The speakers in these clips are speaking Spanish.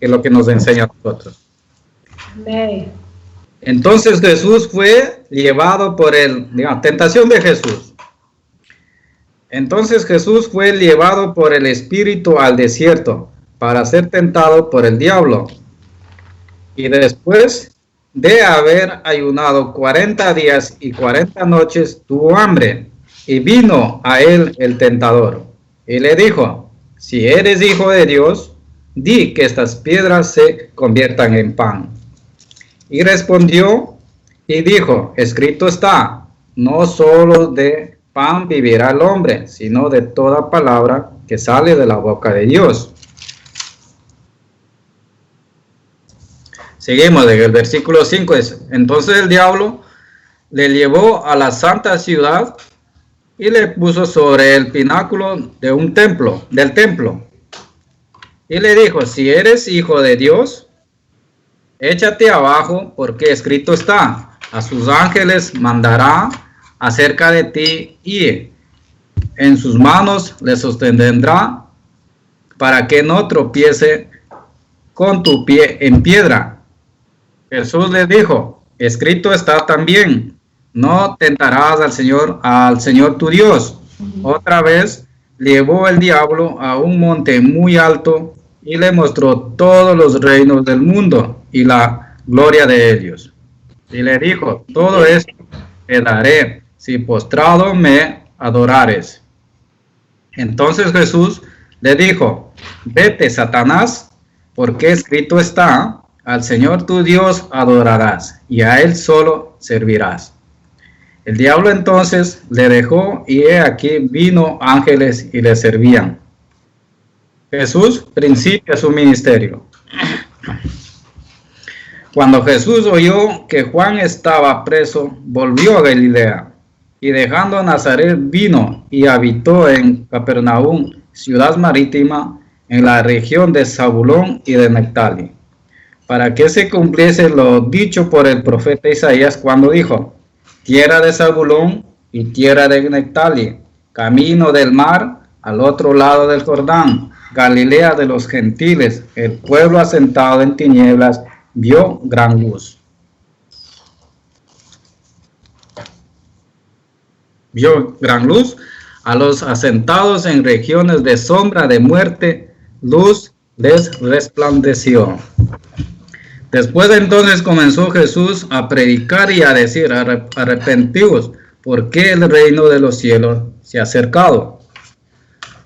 que es lo que nos enseña a nosotros. Amén. Entonces Jesús fue llevado por tentación de Jesús. Entonces Jesús fue llevado por el Espíritu al desierto para ser tentado por el diablo. Y después de haber ayunado 40 días y 40 noches, tuvo hambre. Y vino a él el tentador. Y le dijo: si eres hijo de Dios, di que estas piedras se conviertan en pan. Y respondió y dijo: escrito está, no solo de pan vivirá el hombre, sino de toda palabra que sale de la boca de Dios. Seguimos en el versículo 5. Entonces el diablo le llevó a la santa ciudad y le puso sobre el pináculo de del templo. Y le dijo: si eres hijo de Dios, échate abajo, porque escrito está: a sus ángeles mandará acerca de ti, y en sus manos le sostendrá, para que no tropiece con tu pie en piedra. Jesús le dijo: escrito está también: no tentarás al Señor tu Dios. Otra vez llevó el diablo a un monte muy alto y le mostró todos los reinos del mundo y la gloria de ellos. Y le dijo: todo esto te daré si postrado me adorares. Entonces Jesús le dijo: vete, Satanás, porque escrito está: al Señor tu Dios adorarás, y a él solo servirás. El diablo entonces le dejó, y he aquí vino ángeles y le servían. Jesús principia su ministerio. Cuando Jesús oyó que Juan estaba preso, volvió a Galilea, y dejando Nazaret vino y habitó en Capernaum, ciudad marítima, en la región de Zabulón y de Neftalí, para que se cumpliese lo dicho por el profeta Isaías cuando dijo: tierra de Zabulón y tierra de Neftalí, camino del mar al otro lado del Jordán, Galilea de los gentiles, el pueblo asentado en tinieblas vio gran luz. Vio gran luz, a los asentados en regiones de sombra de muerte, luz les resplandeció. Después de entonces comenzó Jesús a predicar y a decir: arrepentíos, porque el reino de los cielos se ha acercado.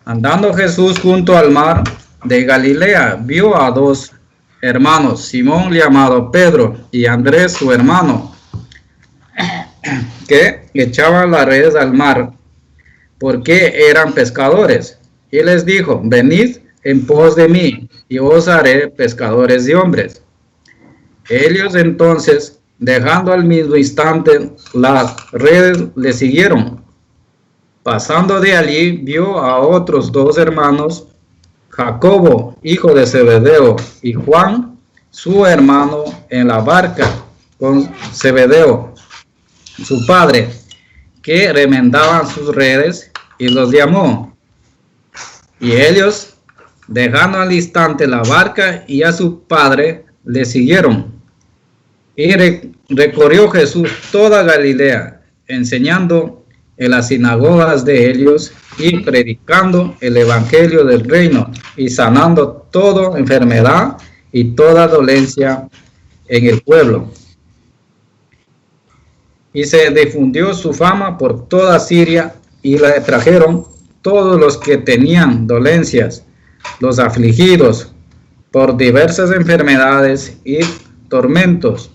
Andando Jesús junto al mar de Galilea, vio a dos hermanos, Simón llamado Pedro y Andrés su hermano, que echaban las redes al mar, porque eran pescadores. Y les dijo: venid en pos de mí, y os haré pescadores de hombres. Ellos entonces, dejando al mismo instante las redes, le siguieron. Pasando de allí, vio a otros dos hermanos, Jacobo, hijo de Zebedeo, y Juan, su hermano, en la barca con Zebedeo, su padre, que remendaban sus redes, y los llamó. Y ellos, dejando al instante la barca y a su padre, le siguieron. Y recorrió Jesús toda Galilea, enseñando en las sinagogas de ellos y predicando el evangelio del reino y sanando toda enfermedad y toda dolencia en el pueblo. Y se difundió su fama por toda Siria, y le trajeron todos los que tenían dolencias, los afligidos por diversas enfermedades y tormentos,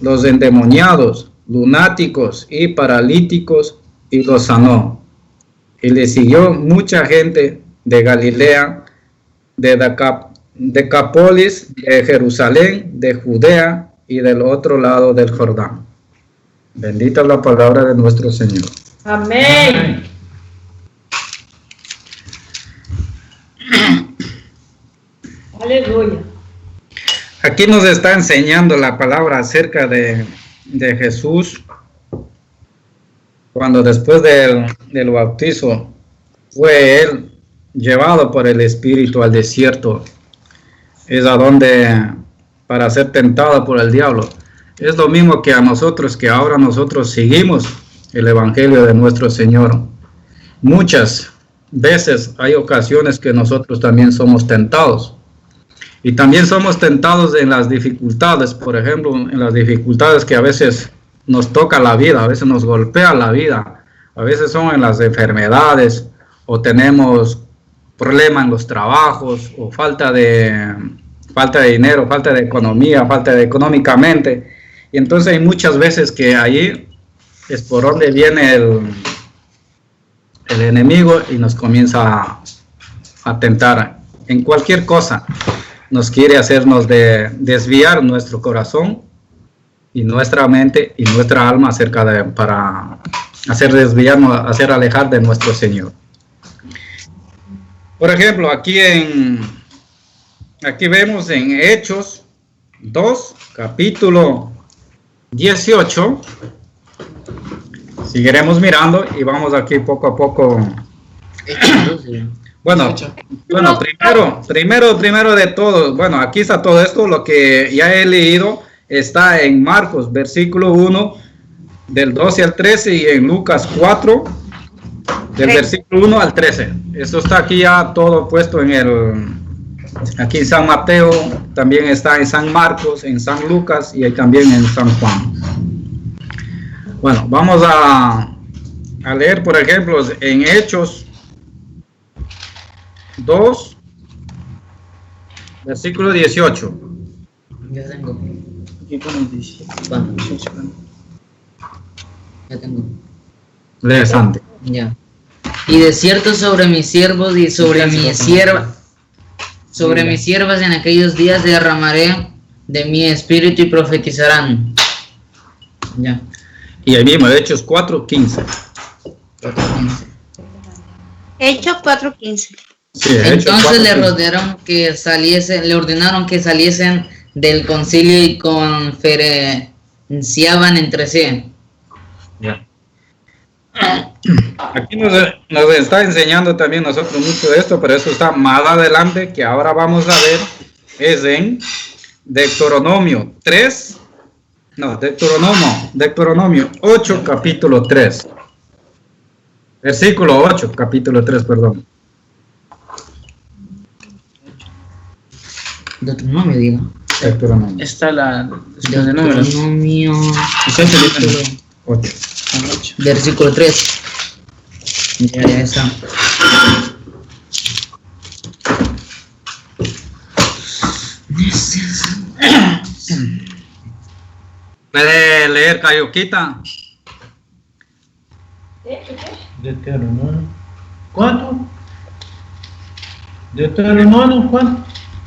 los endemoniados, lunáticos y paralíticos, y los sanó. Y le siguió mucha gente de Galilea, de Decápolis, de Jerusalén, de Judea y del otro lado del Jordán. Bendita la palabra de nuestro Señor. Amén. Aleluya. Aquí nos está enseñando la palabra acerca de Jesús, cuando después del bautizo fue él llevado por el Espíritu al desierto es a donde para ser tentado por el diablo. Es lo mismo que a nosotros, que ahora nosotros seguimos el evangelio de nuestro Señor. Muchas veces hay ocasiones que nosotros también somos tentados. Y también somos tentados en las dificultades, por ejemplo, en las dificultades que a veces nos toca la vida, a veces nos golpea la vida, a veces son en las enfermedades, o tenemos problemas en los trabajos, o falta de dinero, falta de economía, falta de económicamente. Y entonces hay muchas veces que ahí es por donde viene el enemigo y nos comienza a tentar en cualquier cosa. Nos quiere hacernos desviar nuestro corazón y nuestra mente y nuestra alma para hacer desviarnos, hacer alejar de nuestro Señor. Por ejemplo, aquí vemos en Hechos 2, capítulo 18. Seguiremos mirando y vamos aquí poco a poco. Bueno, primero de todo, bueno, aquí está todo esto, lo que ya he leído está en Marcos, versículo 1, del 12 al 13, y en Lucas 4, del versículo 1 al 13. Eso está aquí ya todo puesto aquí en San Mateo, también está en San Marcos, en San Lucas y también en San Juan. Bueno, vamos a leer, por ejemplo, en Hechos 2, versículo 18. Ya tengo. Ya tengo. Lee, Santi. Ya. Y de cierto sobre mis siervos y sobre mis siervas en aquellos días derramaré de mi espíritu y profetizarán. Ya. Y ahí mismo, Hechos 4:15. Hechos 4:15. Sí, entonces le ordenaron que saliesen del concilio y conferenciaban entre sí. Ya. Aquí nos está enseñando también nosotros mucho de esto, pero eso está más adelante, que ahora vamos a ver, es en Deuteronomio 8, capítulo 3. Versículo 8, capítulo 3, perdón. Deuteronomio, digo. Deuteronomio. Está la Deuteronomio 8. versículo 3. Ya está. ¿Puede leer, Cayuquita? Deuteronomio. ¿Cuánto? Deuteronomio, ¿cuánto?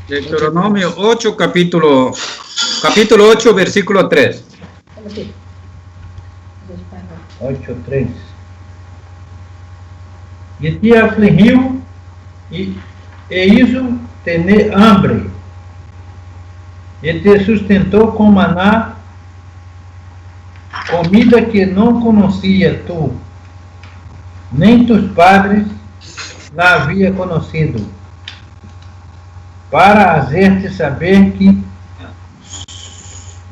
Deuteronomio 8, capítulo 8, versículo 3. 8:3. E te afligiu e hizo tener hambre, e te sustentou com maná, comida que não conhecia tu, nem tus padres la havia conhecido, para hacerte saber que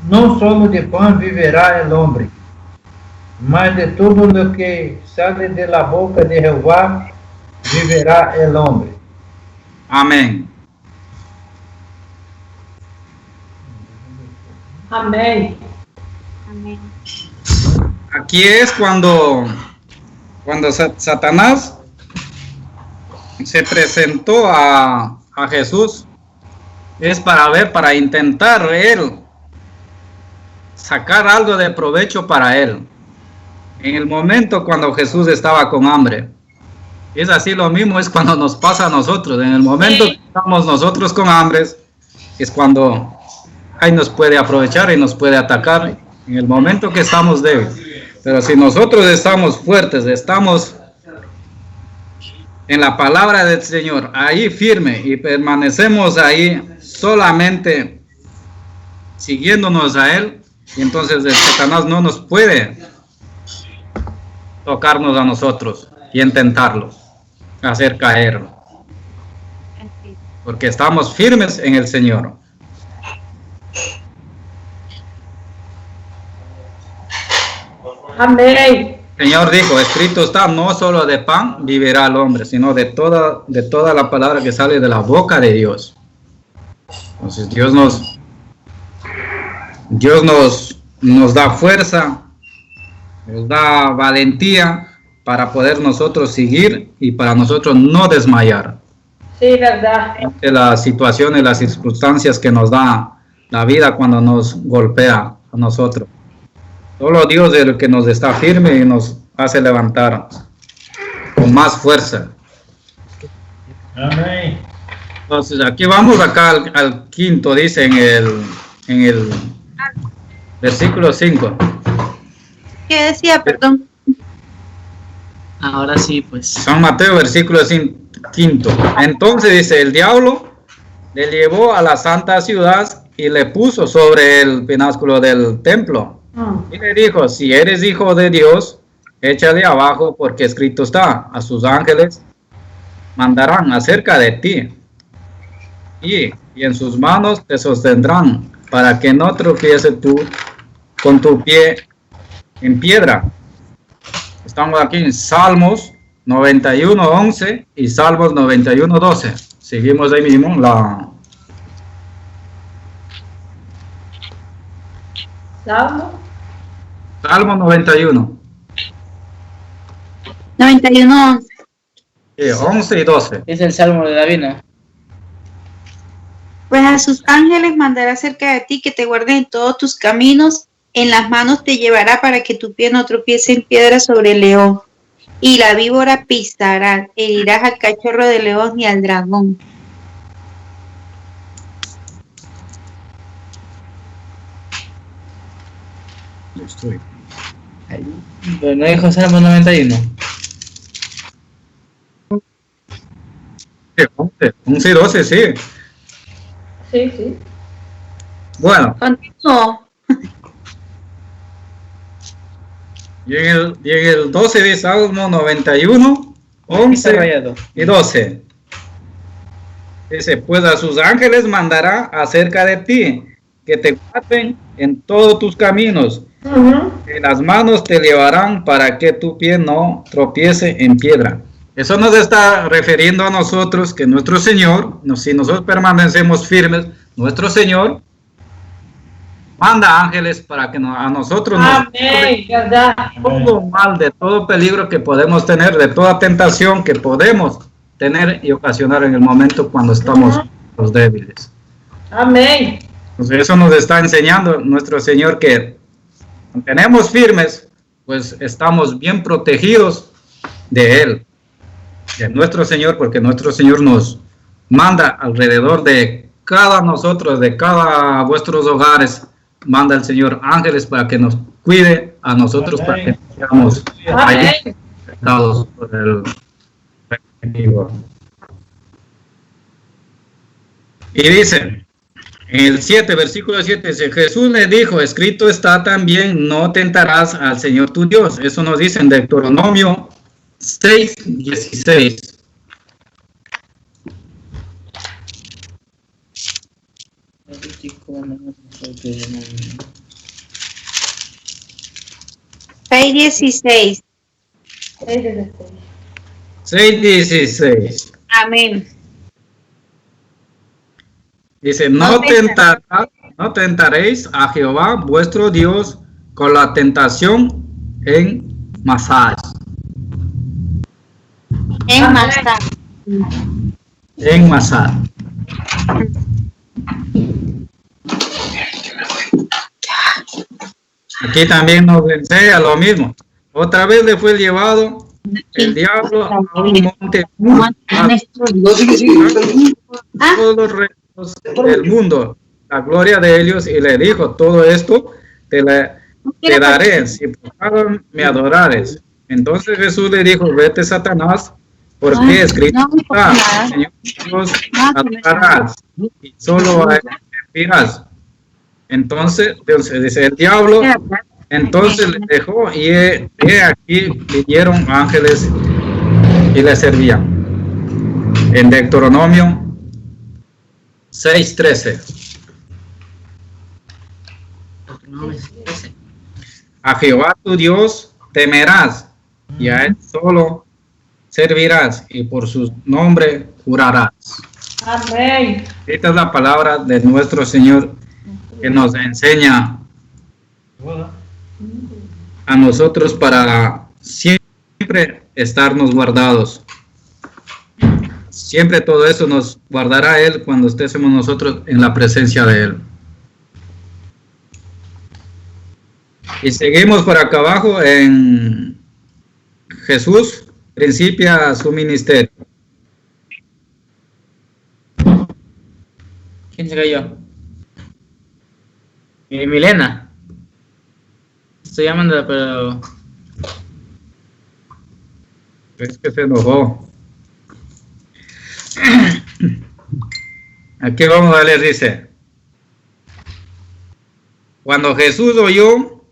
não solo de pão viverá el hombre, mas de todo lo que sale de la boca de Jehová viverá el hombre. Amén. Amén. Amén. Aquí es cuando Satanás se presentó a Jesús, es para intentar él sacar algo de provecho para él. En el momento cuando Jesús estaba con hambre, es así lo mismo, es cuando nos pasa a nosotros. En el momento que estamos nosotros con hambre, es cuando ahí nos puede aprovechar y nos puede atacar. En el momento que estamos débiles. Pero si nosotros estamos fuertes, estamos en la palabra del Señor, ahí firme, y permanecemos ahí solamente siguiéndonos a Él, y entonces el Satanás no nos puede tocarnos a nosotros y intentarlo, hacer caer. porque estamos firmes en el Señor. Amén. El Señor dijo, escrito está, no solo de pan vivirá el hombre, sino de toda la palabra que sale de la boca de Dios. Entonces Dios nos da fuerza, nos da valentía para poder nosotros seguir y para nosotros no desmayar. Sí, verdad. De las situaciones, las circunstancias que nos da la vida cuando nos golpea a nosotros. Solo Dios es el que nos está firme y nos hace levantar con más fuerza. Amém. Entonces aquí vamos acá al quinto, dice en el versículo 5. ¿Qué decía, perdón? Ahora sí, pues. San Mateo, versículo 5. Entonces dice, el diablo le llevó a la santa ciudad y le puso sobre el pináculo del templo. Y le dijo, si eres hijo de Dios, échale abajo, porque escrito está, a sus ángeles mandarán acerca de ti, y en sus manos te sostendrán, para que no tropieces tú con tu pie en piedra. Estamos aquí en Salmos 91:11 y Salmos 91:12. Seguimos ahí mismo Salmo 91. 91:11. 11 y 12. Es el Salmo de David, ¿no? Pues a sus ángeles mandará cerca de ti que te guarden en todos tus caminos, en las manos te llevará para que tu pie no tropiece en piedra sobre el león. Y la víbora pisarás, herirás al cachorro de león y al dragón. Estoy. Pero no dijo Salmo 91. 11 y 12, sí. Sí, sí. Bueno, Continúo. y en el 12 de Salmo 91, 11 y 12. Dice, pues a sus ángeles mandará acerca de ti, que te guarden en todos tus caminos. En las manos te llevarán para que tu pie no tropiece en piedra. Eso nos está refiriendo a nosotros, que nuestro Señor, si nosotros permanecemos firmes, nuestro Señor manda ángeles para que a nosotros nos Amén, verdad. todo mal, de todo peligro que podemos tener, de toda tentación que podemos tener y ocasionar en el momento cuando estamos los débiles. Amén. Entonces eso nos está enseñando nuestro Señor, que tenemos firmes, pues estamos bien protegidos de Él, de nuestro Señor, porque nuestro Señor nos manda alrededor de cada nosotros, de cada vuestros hogares, manda el Señor ángeles para que nos cuide a nosotros, para que seamos Amén. afectados por el enemigo. Y dice, en el 7, versículo 7, dice, Jesús le dijo, escrito está también, no tentarás al Señor tu Dios. Eso nos dice en Deuteronomio 6:16. Pay 16. 6:16. Amén. Dice, No no tentaréis a Jehová vuestro Dios con la tentación en Masá. En Amén. Masá. En Masá. Aquí también nos enseña lo mismo. Otra vez le fue llevado el diablo a un monte todos los reinos del mundo, la gloria de ellos, y le dijo, todo esto te daré si por favor me adorares. Entonces Jesús le dijo, vete Satanás, porque escrito está, Señor Dios adorarás y solo a él servirás. Entonces dice el diablo, entonces le dejó, y he aquí vinieron ángeles y le servían. En Deuteronomio 6:13. A Jehová tu Dios temerás y a él solo servirás y por su nombre jurarás. Amén. Esta es la palabra de nuestro Señor que nos enseña Voilà. a nosotros para siempre estarnos guardados. Siempre todo eso nos guardará Él cuando estemos nosotros en la presencia de Él. Y seguimos por acá abajo en Jesús principia su ministerio. ¿Quién se cayó? Milena. Estoy llamándola, pero... Es que se enojó. Aquí vamos a leer, dice. Cuando Jesús oyó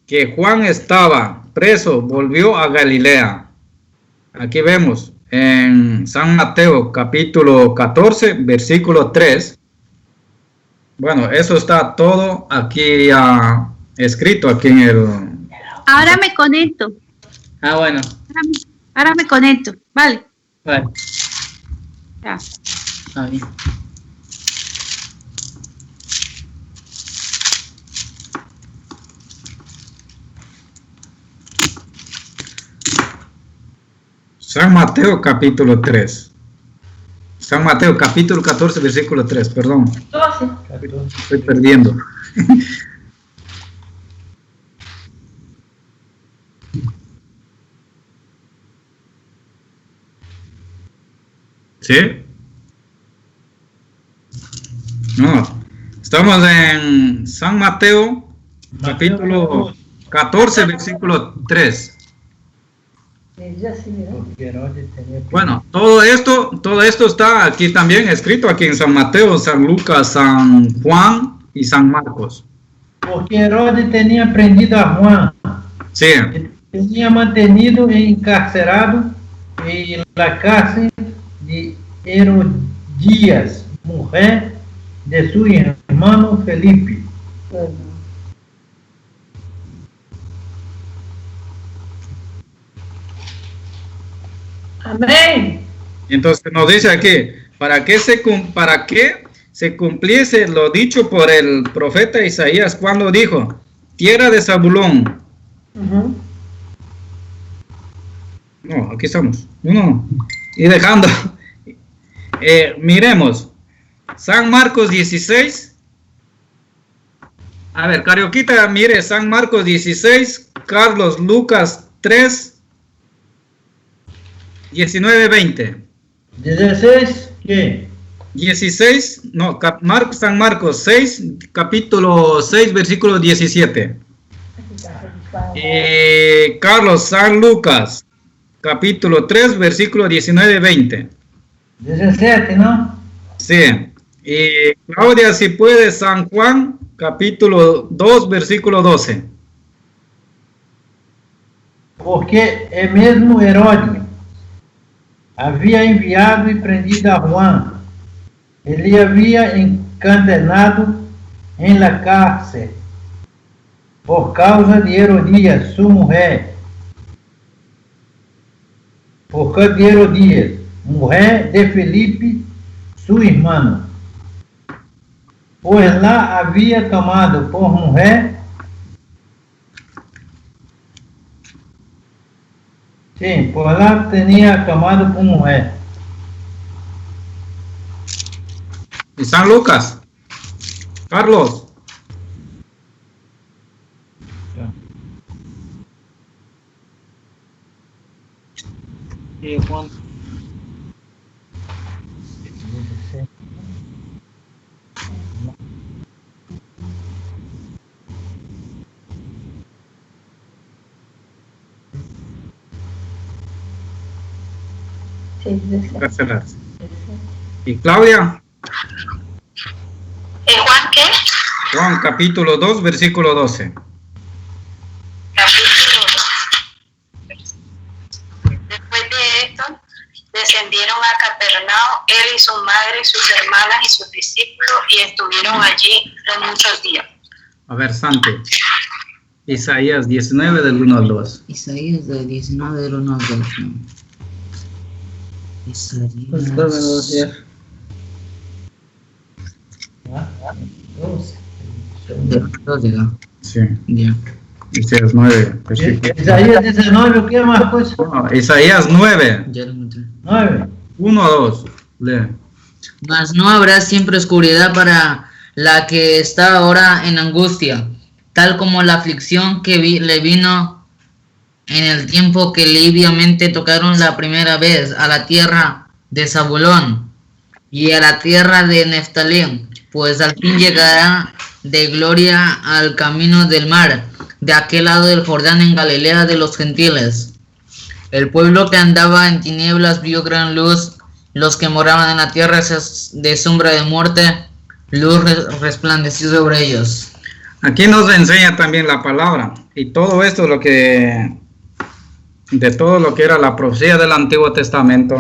que Juan estaba preso, volvió a Galilea. Aquí vemos en San Mateo capítulo 14, versículo 3. Bueno, eso está todo aquí escrito aquí en el... Ahora me conecto. Ah, bueno. Ahora me conecto. Vale. Vale. Ya. Ah, bien. San Mateo capítulo 3. San Mateo capítulo 14, versículo 3, perdón. 12. Estoy perdiendo. ¿Sí? No. Estamos en San Mateo capítulo 14, versículo 3. Porque Herodes tenía Bueno, todo esto está aquí también escrito aquí en San Mateo, San Lucas, San Juan y San Marcos. Porque Herodes tenía prendido a Juan, Sí, tenía mantenido encarcerado en la cárcel de Herodías, mujer de su hermano Felipe. Amén. entonces nos dice aquí, ¿para qué se cumpliese lo dicho por el profeta Isaías cuando dijo, tierra de Zabulón? Ujú. No, aquí estamos. No. Y dejando. Miremos. San Marcos 16. A ver, Carioquita, mire, San Marcos 16, Carlos Lucas 3, 19, 20. 16, ¿qué? 16, no, San Marcos 6, capítulo 6, versículo 17. Carlos, San Lucas, capítulo 3, versículo 19, 20. 17, ¿no? Sí. Y Claudia, si puede, San Juan, capítulo 2, versículo 12. Porque el mesmo Herodes había enviado y prendido a Juan. Él le había encadenado en la cárcel por causa de Herodías, su mujer. Por causa de Herodías, mujer de Felipe, su hermano. Pues la había tomado por mujer. Sí, por la tenía tomado por mujer. Y San Lucas. Carlos. Sí, Juan. Sí, 17. Gracias. Y Claudia. ¿Juan qué? Juan, capítulo 2, versículo 12. Capítulo 2. Después de esto, descendieron a Capernaum, él y su madre y sus hermanos y estuvieron allí muchos días. A ver, Santi. Isaías 19 del 1 al 2. Isaías del 19 del 1 al 2. Isaías. Del 1 al 2 llega. Sí. Ya. Isaías 9. versículo. Isaías 19, ¿qué más pues? No, Isaías 9. Ya lo encontré. 9. 1 a 2. Lee. Mas no habrá siempre oscuridad para la que está ahora en angustia, tal como la aflicción que le vino en el tiempo que libiamente tocaron la primera vez a la tierra de Zabulón y a la tierra de Neftalí, pues al fin llegará de gloria al camino del mar, de aquel lado del Jordán en Galilea de los gentiles. El pueblo que andaba en tinieblas vio gran luz, los que moraban en la tierra de sombra de muerte, luz resplandeció sobre ellos. Aquí nos enseña también la palabra. Y todo esto de todo lo que era la profecía del Antiguo Testamento,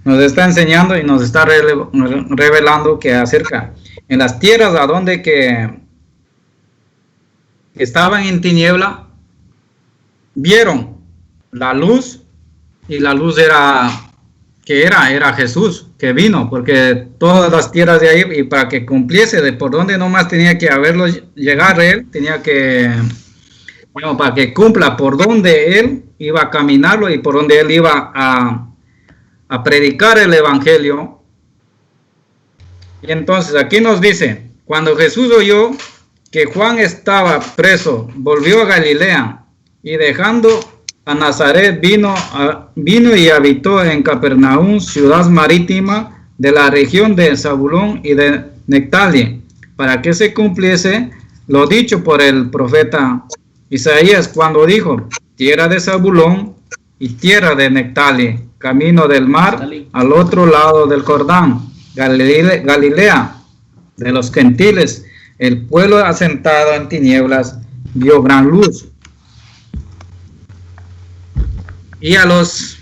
nos está enseñando y nos está revelando que acerca en las tierras a donde que estaban en tiniebla, vieron la luz, y la luz era Jesús que vino, porque todas las tierras de ahí, y para que cumpliese de por donde nomás tenía que haberlo llegar él, tenía que, bueno, para que cumpla por donde él iba a caminarlo y por donde él iba a predicar el evangelio. Y entonces aquí nos dice, cuando Jesús oyó que Juan estaba preso, volvió a Galilea, y dejando a Nazaret vino y habitó en Capernaum, ciudad marítima de la región de Zabulón y de Neftalí, para que se cumpliese lo dicho por el profeta Isaías cuando dijo: tierra de Zabulón y tierra de Neftalí, camino del mar al otro lado del Jordán, Galilea de los gentiles, el pueblo asentado en tinieblas vio gran luz. Y a los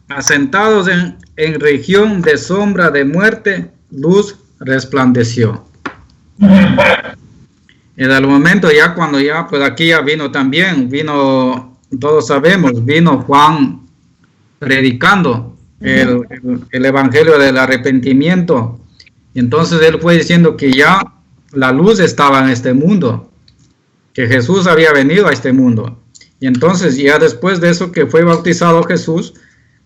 asentados en región de sombra de muerte, luz resplandeció. En el momento ya cuando pues aquí ya vino también, todos sabemos, vino Juan predicando el evangelio del arrepentimiento. Y entonces él fue diciendo que ya la luz estaba en este mundo, que Jesús había venido a este mundo. Y entonces ya después de eso que fue bautizado Jesús,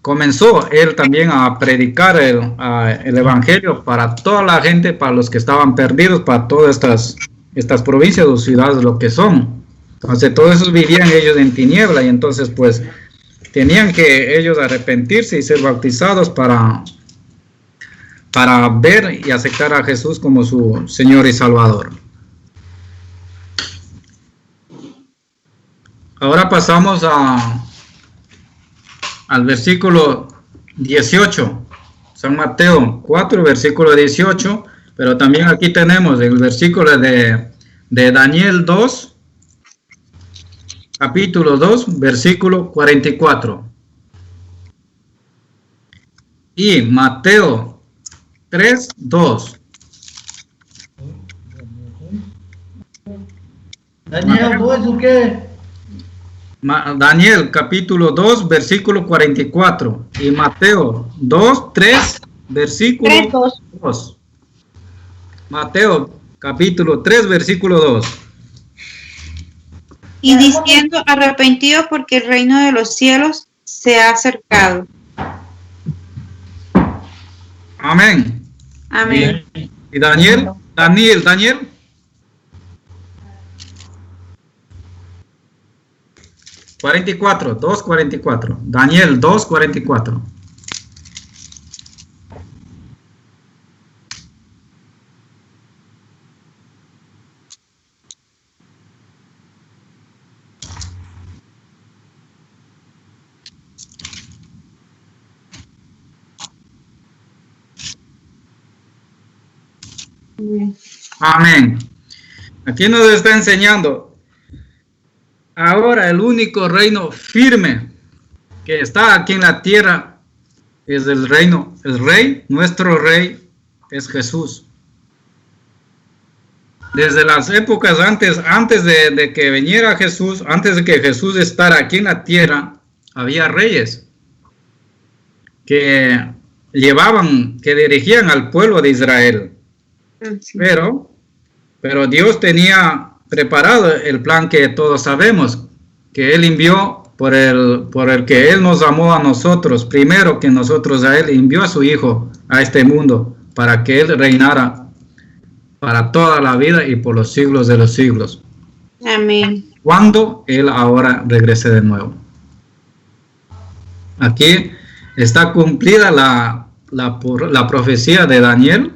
comenzó él también a predicar el evangelio para toda la gente, para los que estaban perdidos, para todas estas provincias o ciudades, lo que son. Entonces todos esos vivían ellos en tiniebla, y entonces pues tenían que ellos arrepentirse y ser bautizados para ver y aceptar a Jesús como su Señor y Salvador. Ahora pasamos al versículo 18, San Mateo 4, versículo 18, pero también aquí tenemos el versículo de Daniel 2, capítulo 2, versículo 44. Y Mateo 3, 2. Daniel 2, ¿o qué? Daniel capítulo 2 versículo 44 y Mateo 2, 3 versículo 2. Mateo capítulo 3 versículo 2. Y diciendo: arrepentido, porque el reino de los cielos se ha acercado. Amén. Amén. Y Daniel 44, 2:44. Daniel 2:44. Amén. Aquí nos está enseñando. Ahora el único reino firme que está aquí en la tierra es el reino, el rey, nuestro rey es Jesús. desde las épocas antes de que viniera Jesús, antes de que Jesús estara aquí en la tierra, había reyes que que dirigían al pueblo de Israel. Pero Dios tenía preparado el plan que todos sabemos, que Él envió por el que Él nos amó a nosotros, primero que nosotros a Él, envió a su Hijo a este mundo, para que Él reinara para toda la vida y por los siglos de los siglos. Amén. Cuando Él ahora regrese de nuevo. Aquí está cumplida la profecía de Daniel,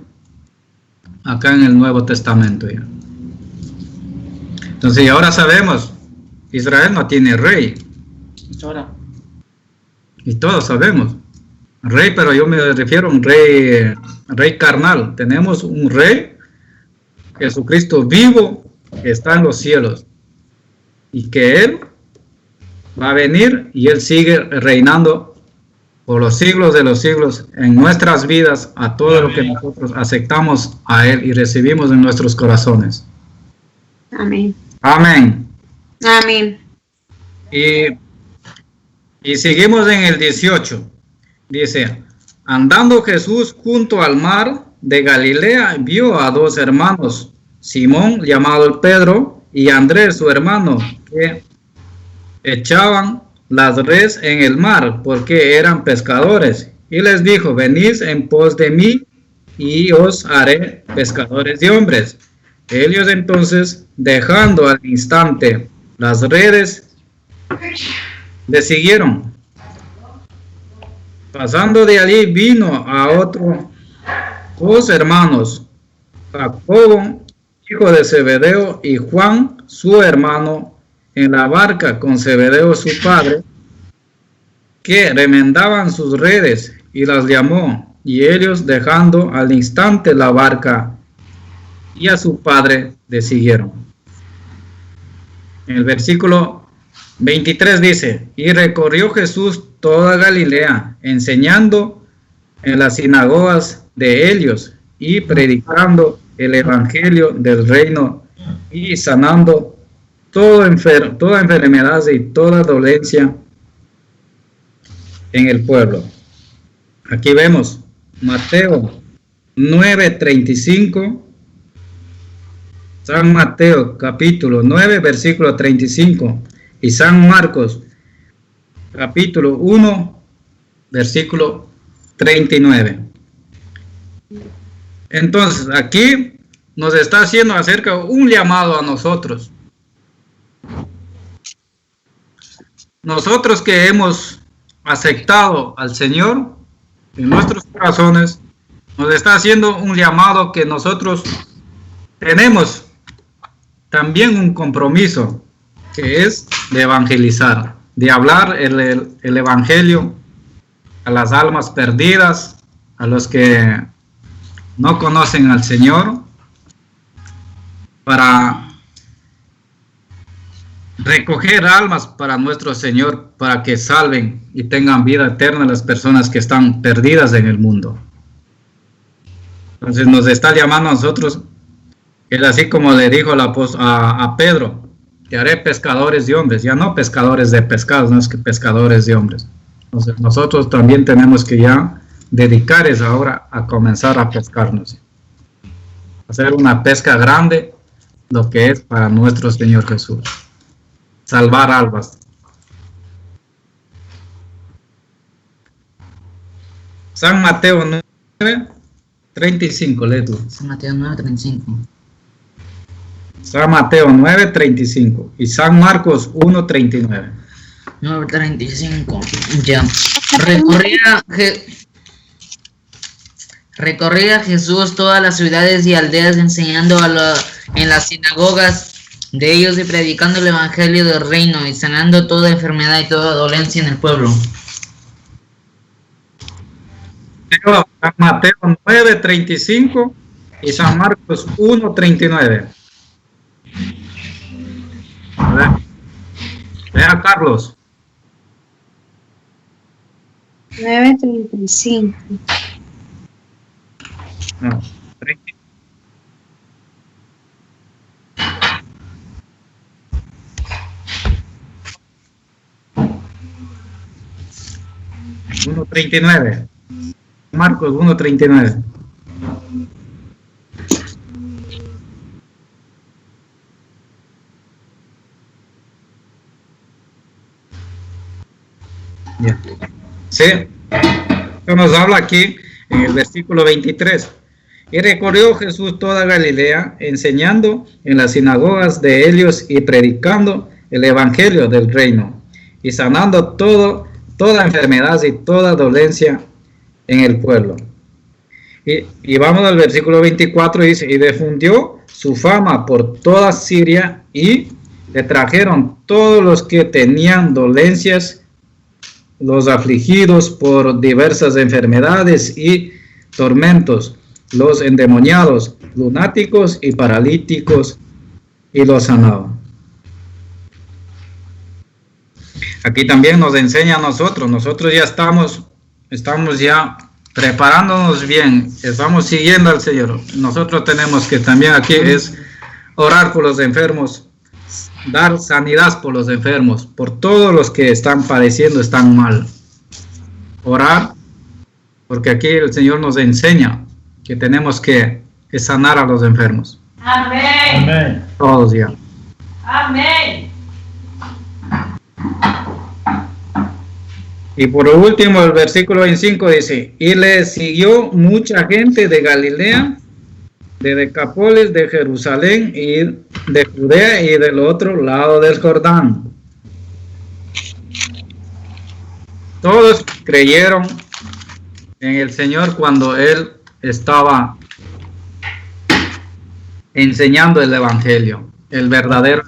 acá en el Nuevo Testamento ya. Entonces, ahora sabemos, Israel no tiene rey. Y todos sabemos. Rey, pero yo me refiero a un rey carnal. Tenemos un rey, Jesucristo vivo, que está en los cielos. Y que Él va a venir y Él sigue reinando por los siglos de los siglos en nuestras vidas, a todo lo que nosotros aceptamos a Él y recibimos en nuestros corazones. Amén. Amén. Amén. Y seguimos en el 18. Dice, andando Jesús junto al mar de Galilea, vio a dos hermanos, Simón, llamado Pedro, y Andrés, su hermano, que echaban las redes en el mar, porque eran pescadores. Y les dijo, venid en pos de mí, y os haré pescadores de hombres. Ellos entonces, dejando al instante las redes, le siguieron. Pasando de allí, vino a dos hermanos, Jacobo, hijo de Zebedeo, y Juan, su hermano, en la barca con Zebedeo su padre, que remendaban sus redes, y las llamó, y ellos, dejando al instante la barca y a su padre, le siguieron. En el versículo 23 dice, y recorrió Jesús toda Galilea, enseñando en las sinagogas de ellos y predicando el evangelio del reino y sanando toda enfermedad y toda dolencia en el pueblo. Aquí vemos Mateo 9:35, San Mateo capítulo 9 versículo 35 y San Marcos capítulo 1 versículo 39. Entonces aquí nos está haciendo acerca un llamado a nosotros. Nosotros que hemos aceptado al Señor en nuestros corazones, nos está haciendo un llamado que nosotros tenemos también un compromiso, que es de evangelizar, de hablar el evangelio a las almas perdidas, a los que no conocen al Señor, para recoger almas para nuestro Señor, para que salven y tengan vida eterna las personas que están perdidas en el mundo. Entonces nos está llamando a nosotros, es así como le dijo a Pedro, te haré pescadores de hombres, ya no pescadores de pescados, no es que pescadores de hombres. Entonces nosotros también tenemos que ya dedicar ahora a comenzar a pescarnos, hacer una pesca grande, lo que es para nuestro Señor Jesús, salvar almas. San Mateo 9:35, lee tú. San Mateo 9:35. San Mateo 9:35 y San Marcos 1:39. 9:35. Ya. Recorría Jesús todas las ciudades y aldeas, enseñando en las sinagogas de ellos y predicando el evangelio del reino y sanando toda enfermedad y toda dolencia en el pueblo. San Mateo 9:35 y San Marcos 1:39. Vea, Carlos. 9:35. No, 1:39. Marcos 1:39. Bien. Sí, esto nos habla aquí en el versículo 23. Y recorrió Jesús toda Galilea, enseñando en las sinagogas de ellos y predicando el evangelio del reino, y sanando toda enfermedad y toda dolencia en el pueblo. Y vamos al versículo 24, dice, y difundió su fama por toda Siria, y le trajeron todos los que tenían dolencias, los afligidos por diversas enfermedades y tormentos, los endemoniados, lunáticos y paralíticos, y los sanaba. Aquí también nos enseña a nosotros ya estamos ya preparándonos bien, estamos siguiendo al Señor. Nosotros tenemos que también aquí es orar por los enfermos, dar sanidad por los enfermos, por todos los que están padeciendo, están mal. Orar, porque aquí el Señor nos enseña que tenemos que sanar a los enfermos. Amén. Amén. Todos ya. Amén. Y por último, el versículo 25 dice, y le siguió mucha gente de Galilea, de Decápolis, de Jerusalén y de Judea y del otro lado del Jordán. Todos creyeron en el Señor cuando Él estaba enseñando el Evangelio, el verdadero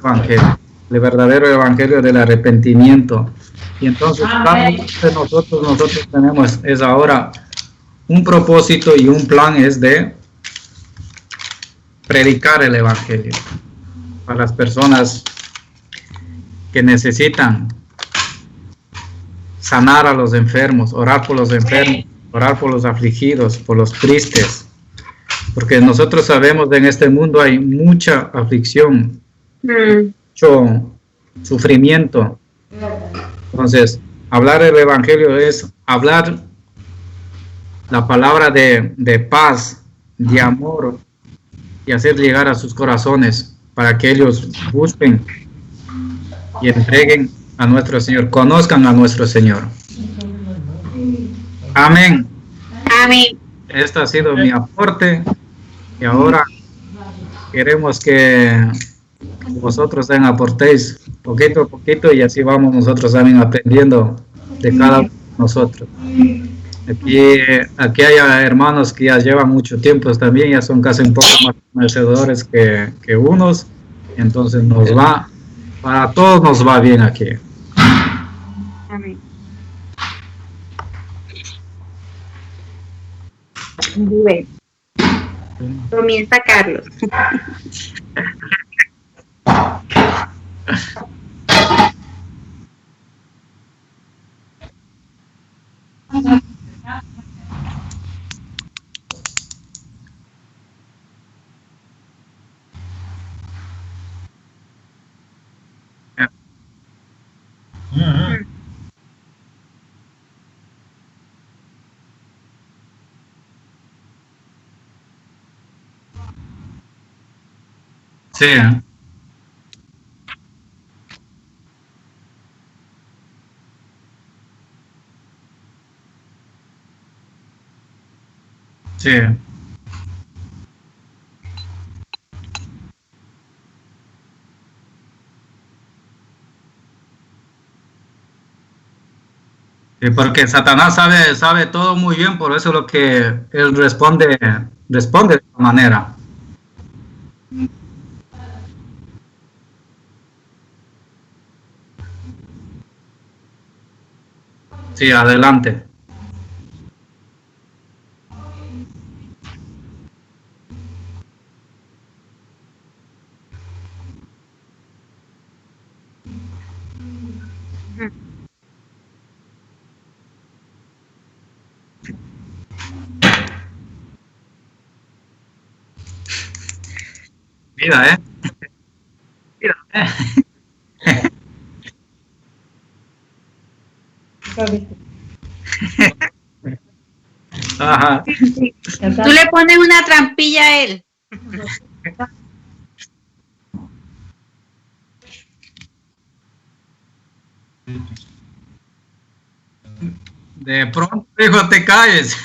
Evangelio del arrepentimiento. Y entonces cada uno de nosotros tenemos es ahora un propósito y un plan es de predicar el Evangelio para las personas que necesitan sanar a los enfermos, orar por los enfermos, orar por los afligidos, por los tristes, porque nosotros sabemos que en este mundo hay mucha aflicción, mucho sufrimiento. Entonces, hablar el Evangelio es hablar la palabra de paz, de amor, y hacer llegar a sus corazones para que ellos busquen y entreguen a nuestro Señor, conozcan a nuestro Señor. Amén. Amén. Este ha sido mi aporte y ahora queremos que vosotros también aportéis poquito a poquito y así vamos nosotros también aprendiendo de cada uno de nosotros. Aquí hay hermanos que ya llevan mucho tiempo también, ya son casi un poco más conocedores que unos, entonces para todos nos va bien aquí. Amén. Bueno. Comienza Carlos. Sí. Sí. Sí, porque Satanás sabe todo muy bien, por eso lo que él responde de esta manera. Sí, adelante. Mira, Mira, Ajá. Tú le pones una trampilla a él. De pronto, hijo, te caes.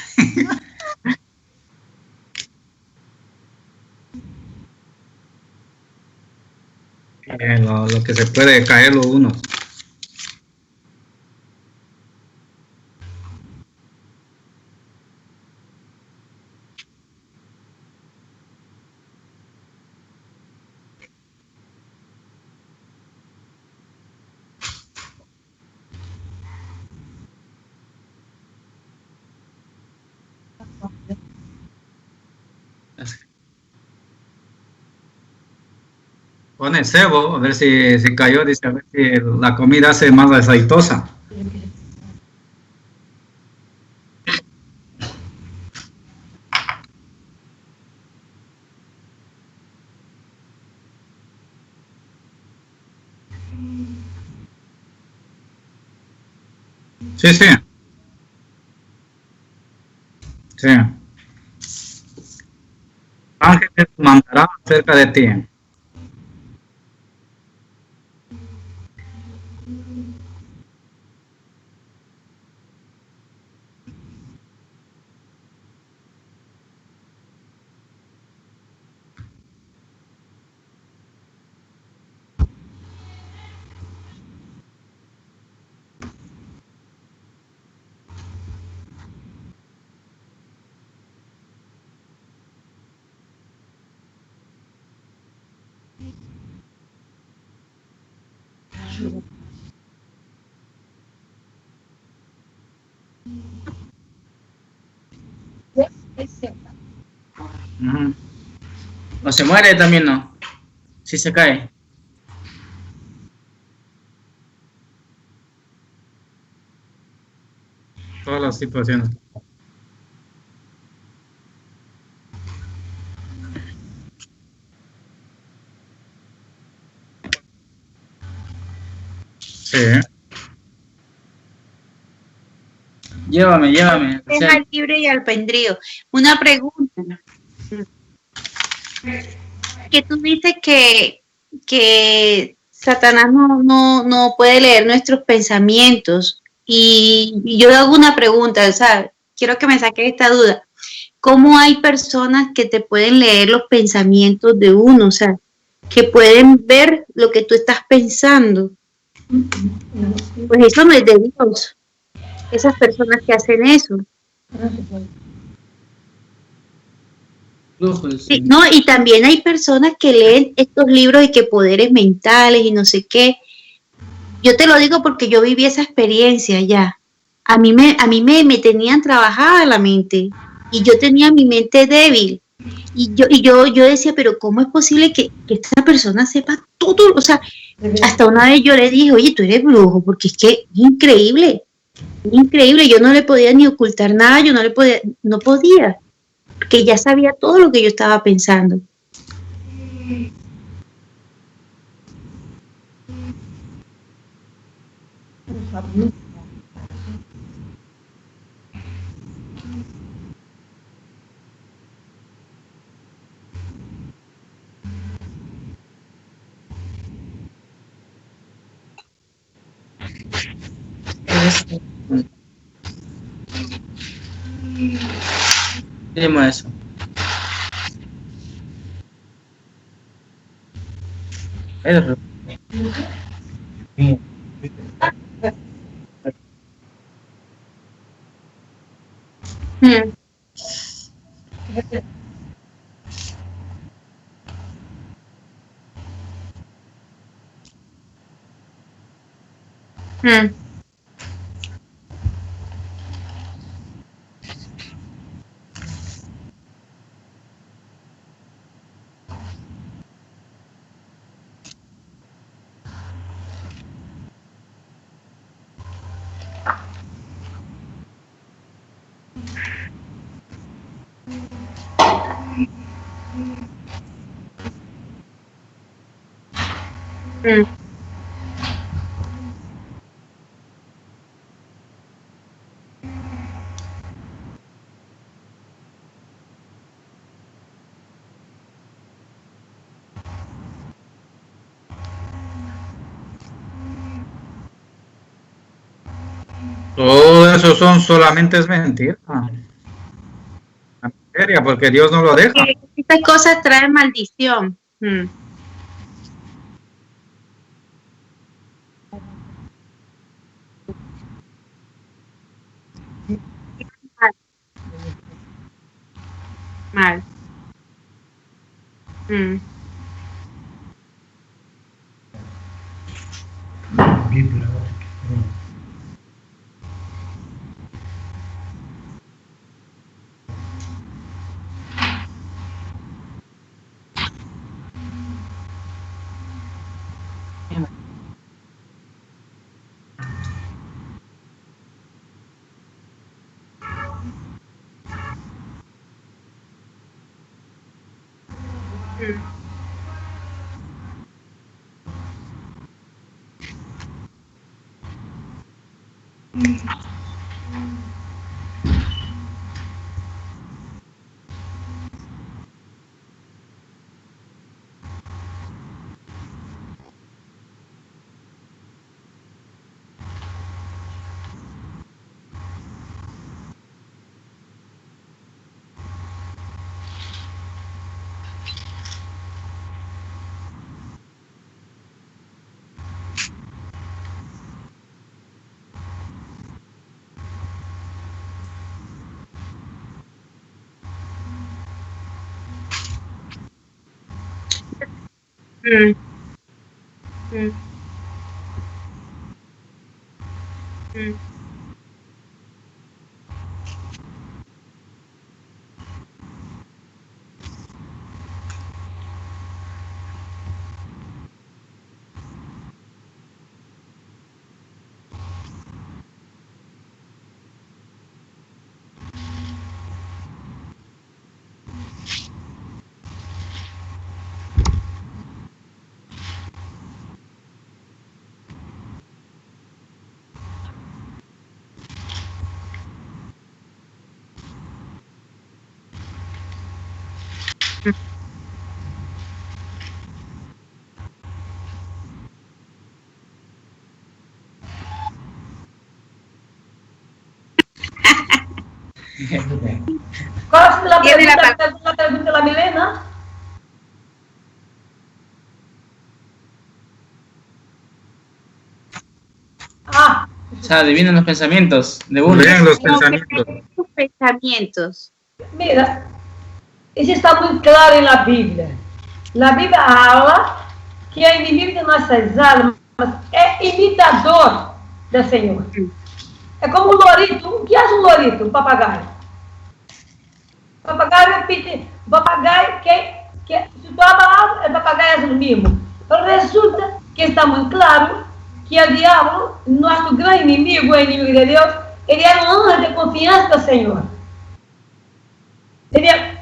Lo que se puede caerlo uno. Pone cebo, a ver si cayó, dice, a ver si la comida hace más aceitosa. Sí, sí. Sí. Ángeles mandará cerca de ti. Ujú. O se muere también, no. Si se cae. Todas las situaciones. Sí. Llévame, llévame. O sea, Deja libre y albedrío. Una pregunta. Que tú dices que Satanás no puede leer nuestros pensamientos. Y yo hago una pregunta, o sea, quiero que me saques esta duda. ¿Cómo hay personas que te pueden leer los pensamientos de uno? O sea, que pueden ver lo que tú estás pensando. Pues eso no es de Dios. Esas personas que hacen eso. flujos. Sí, no, y también hay personas que leen estos libros y que poderes mentales y no sé qué. Yo te lo digo porque yo viví esa experiencia ya. A mí me tenían trabajada la mente y yo tenía mi mente débil. Y yo decía, pero ¿cómo es posible que esta persona sepa todo? O sea, hasta una vez yo le dije, oye, tú eres brujo, porque es que es increíble. Yo no le podía ni ocultar nada, yo no podía, porque ya sabía todo lo que yo estaba pensando. Dime eso. Eso. Mm, mm, mm. Todo eso son solamente es mentira. Materia, porque Dios no lo deja. Estas cosas traen maldición. Mal. Bíblia. Mm, mm, mm. ¿Cuál es la Tiene la pregunta de la Milena? Ah, O sea, adivinen los pensamientos de uno. Vean los No, que pensamientos. leen tus pensamientos. mira, isso está muito claro na Bíblia. Na Bíblia fala que o inimigo de nossas almas é imitador do Senhor. É como um lorito. O que é um lorito? Um papagaio. O papagaio, o papagaio que se tu habla, o papagaio é o mesmo. Então resulta que está muito claro que o diabo, nosso grande inimigo, o inimigo de Deus, ele é um anjo de confiança do Senhor. Ele é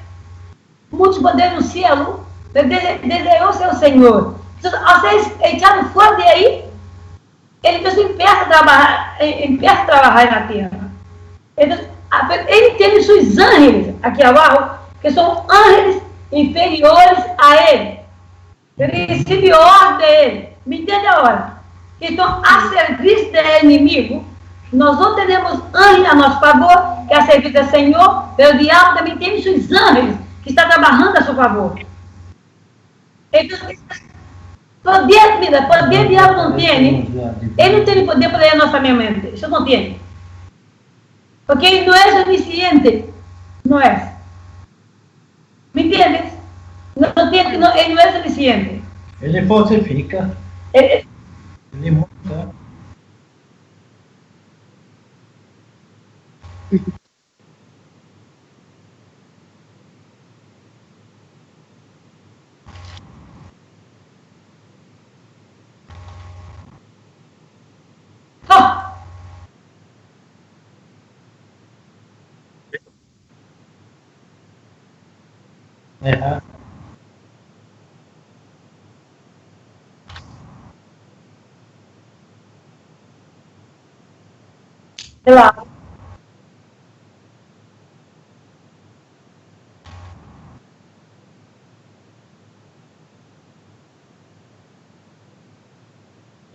muitos poderes no cielo, desejou ser o Senhor. Então, ao ser echado fora de aí, ele empieza a trabalhar na terra. Ele tem seus ángeles aqui abaixo, que são ángeles inferiores a ele. Ele recebe ordem dele. Me entende agora? Então, a serviço do inimigo, nós não temos ângeles a nosso favor, que é a serviço do Senhor, o diabo também tem seus ângeles que está trabalhando a seu favor. Então, poder diabo não tem, ele não tem poder para ler a nossa mente, isso não tem. Porque ele não é onisciente, não é. Me entendes? Ele não é onisciente. Ele falsifica. Ele monta. É. Claro.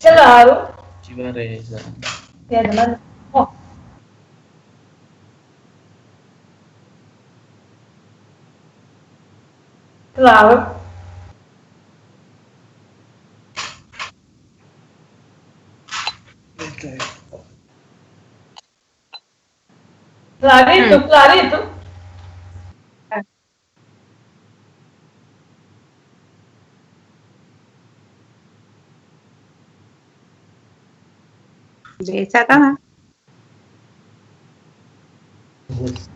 Claro. Chivareza. É, mas, ó, Claro. Clarito, clarito. De Satanás. Você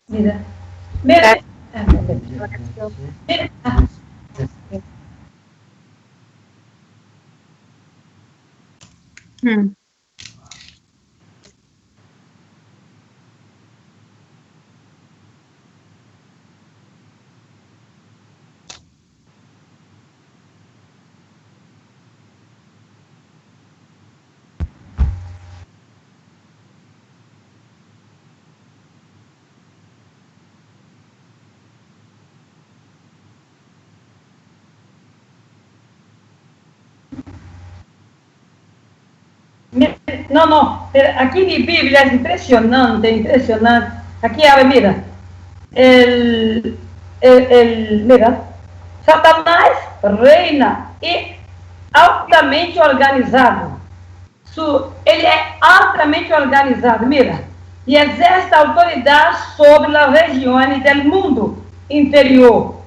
Mira. Mira. Mira. No, no, pero aquí mi Biblia es impresionante, impresionante. Aquí, a ver, mira, mira, Satanás reina e altamente organizado. Ele é altamente organizado, mira, e exerce autoridade sobre as regiões do mundo interior.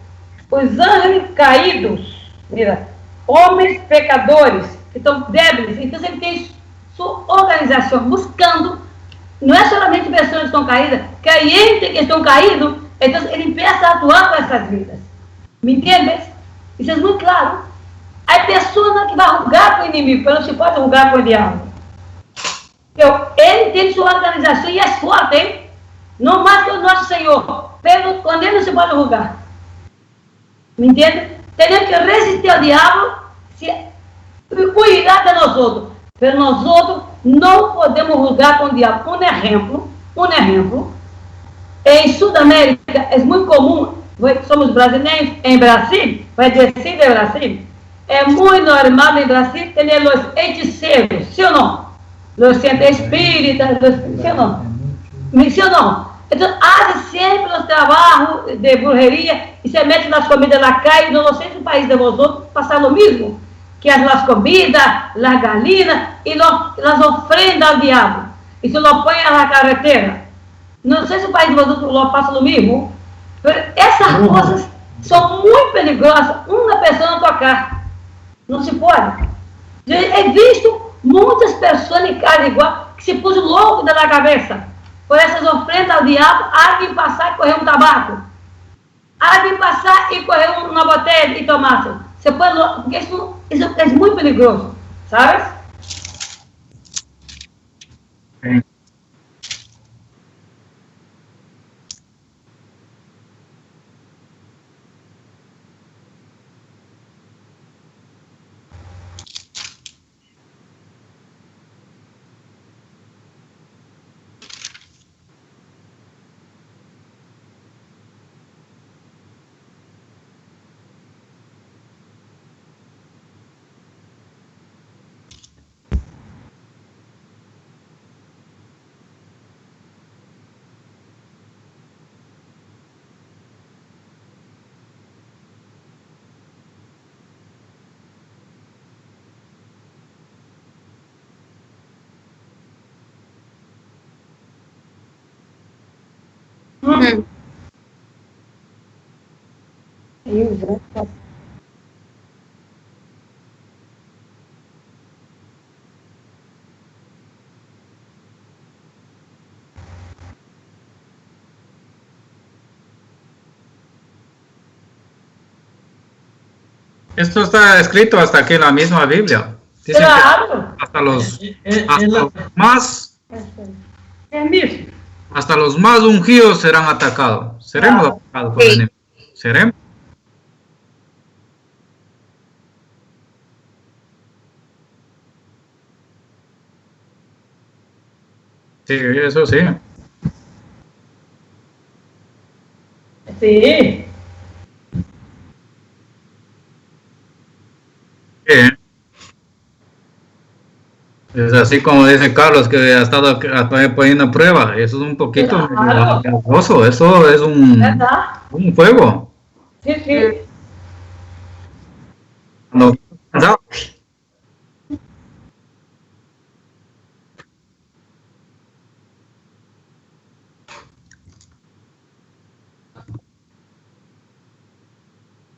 Os anjos caídos, mira, homens pecadores, que estão débeis, então ele tem sua organização buscando, não é somente pessoas que estão caídas, crentes que estão caídos, então ele empieza a atuar com essas vidas. Me entendes? Isso é muito claro. Há pessoas que vão julgar com o inimigo, mas não se pode julgar com o diabo. Então, ele tem sua organização e é forte, hein? Não mais que o nosso Senhor. Quando ele não se pode julgar. Me entende? Temos que resistir ao diabo e cuidar de nós outros. Mas nós outros não podemos julgar com o diabo. Um exemplo. Em Sudamérica é muito comum, somos brasileiros, em Brasil, vai dizer sim de Brasil, é muito normal em Brasil ter os hechiceiros, sim ou não? Os centros espíritas, sim ou não? Sim ou não? Então, fazem sempre os trabalhos de bruxeria e se metem nas comidas na calle. Não sei se o país de vosotros passa o mesmo, que as comidas, as galinas e as ofrendas ao diabo. E se lo põem na carretera. Não sei se o país de vosotros lo passa o mesmo. Essas coisas são muito perigosas. Uma pessoa não tocar. Não se pode. He visto muitas pessoas em casa igual que se pôs louco da cabeça. Por essas ofrendas ao diabo, alguém passar e correr um tabaco. Alguém passar e correr uma botella e tomar. Você põe louco, porque isso é muito perigoso. Sabe? Sim. Esto está escrito hasta aquí en la misma Biblia. Dicen Claro. que hasta los más Es mismo. Hasta los más ungidos serán atacados. Seremos atacados por el enemigo. Seremos. Sí, eso sí. Sí. Sí. Es así como dice Carlos, que ha estado poniendo a prueba. Eso es un poquito Claro. peligroso. Eso es ¿Verdad? un fuego. Sí, sí. No,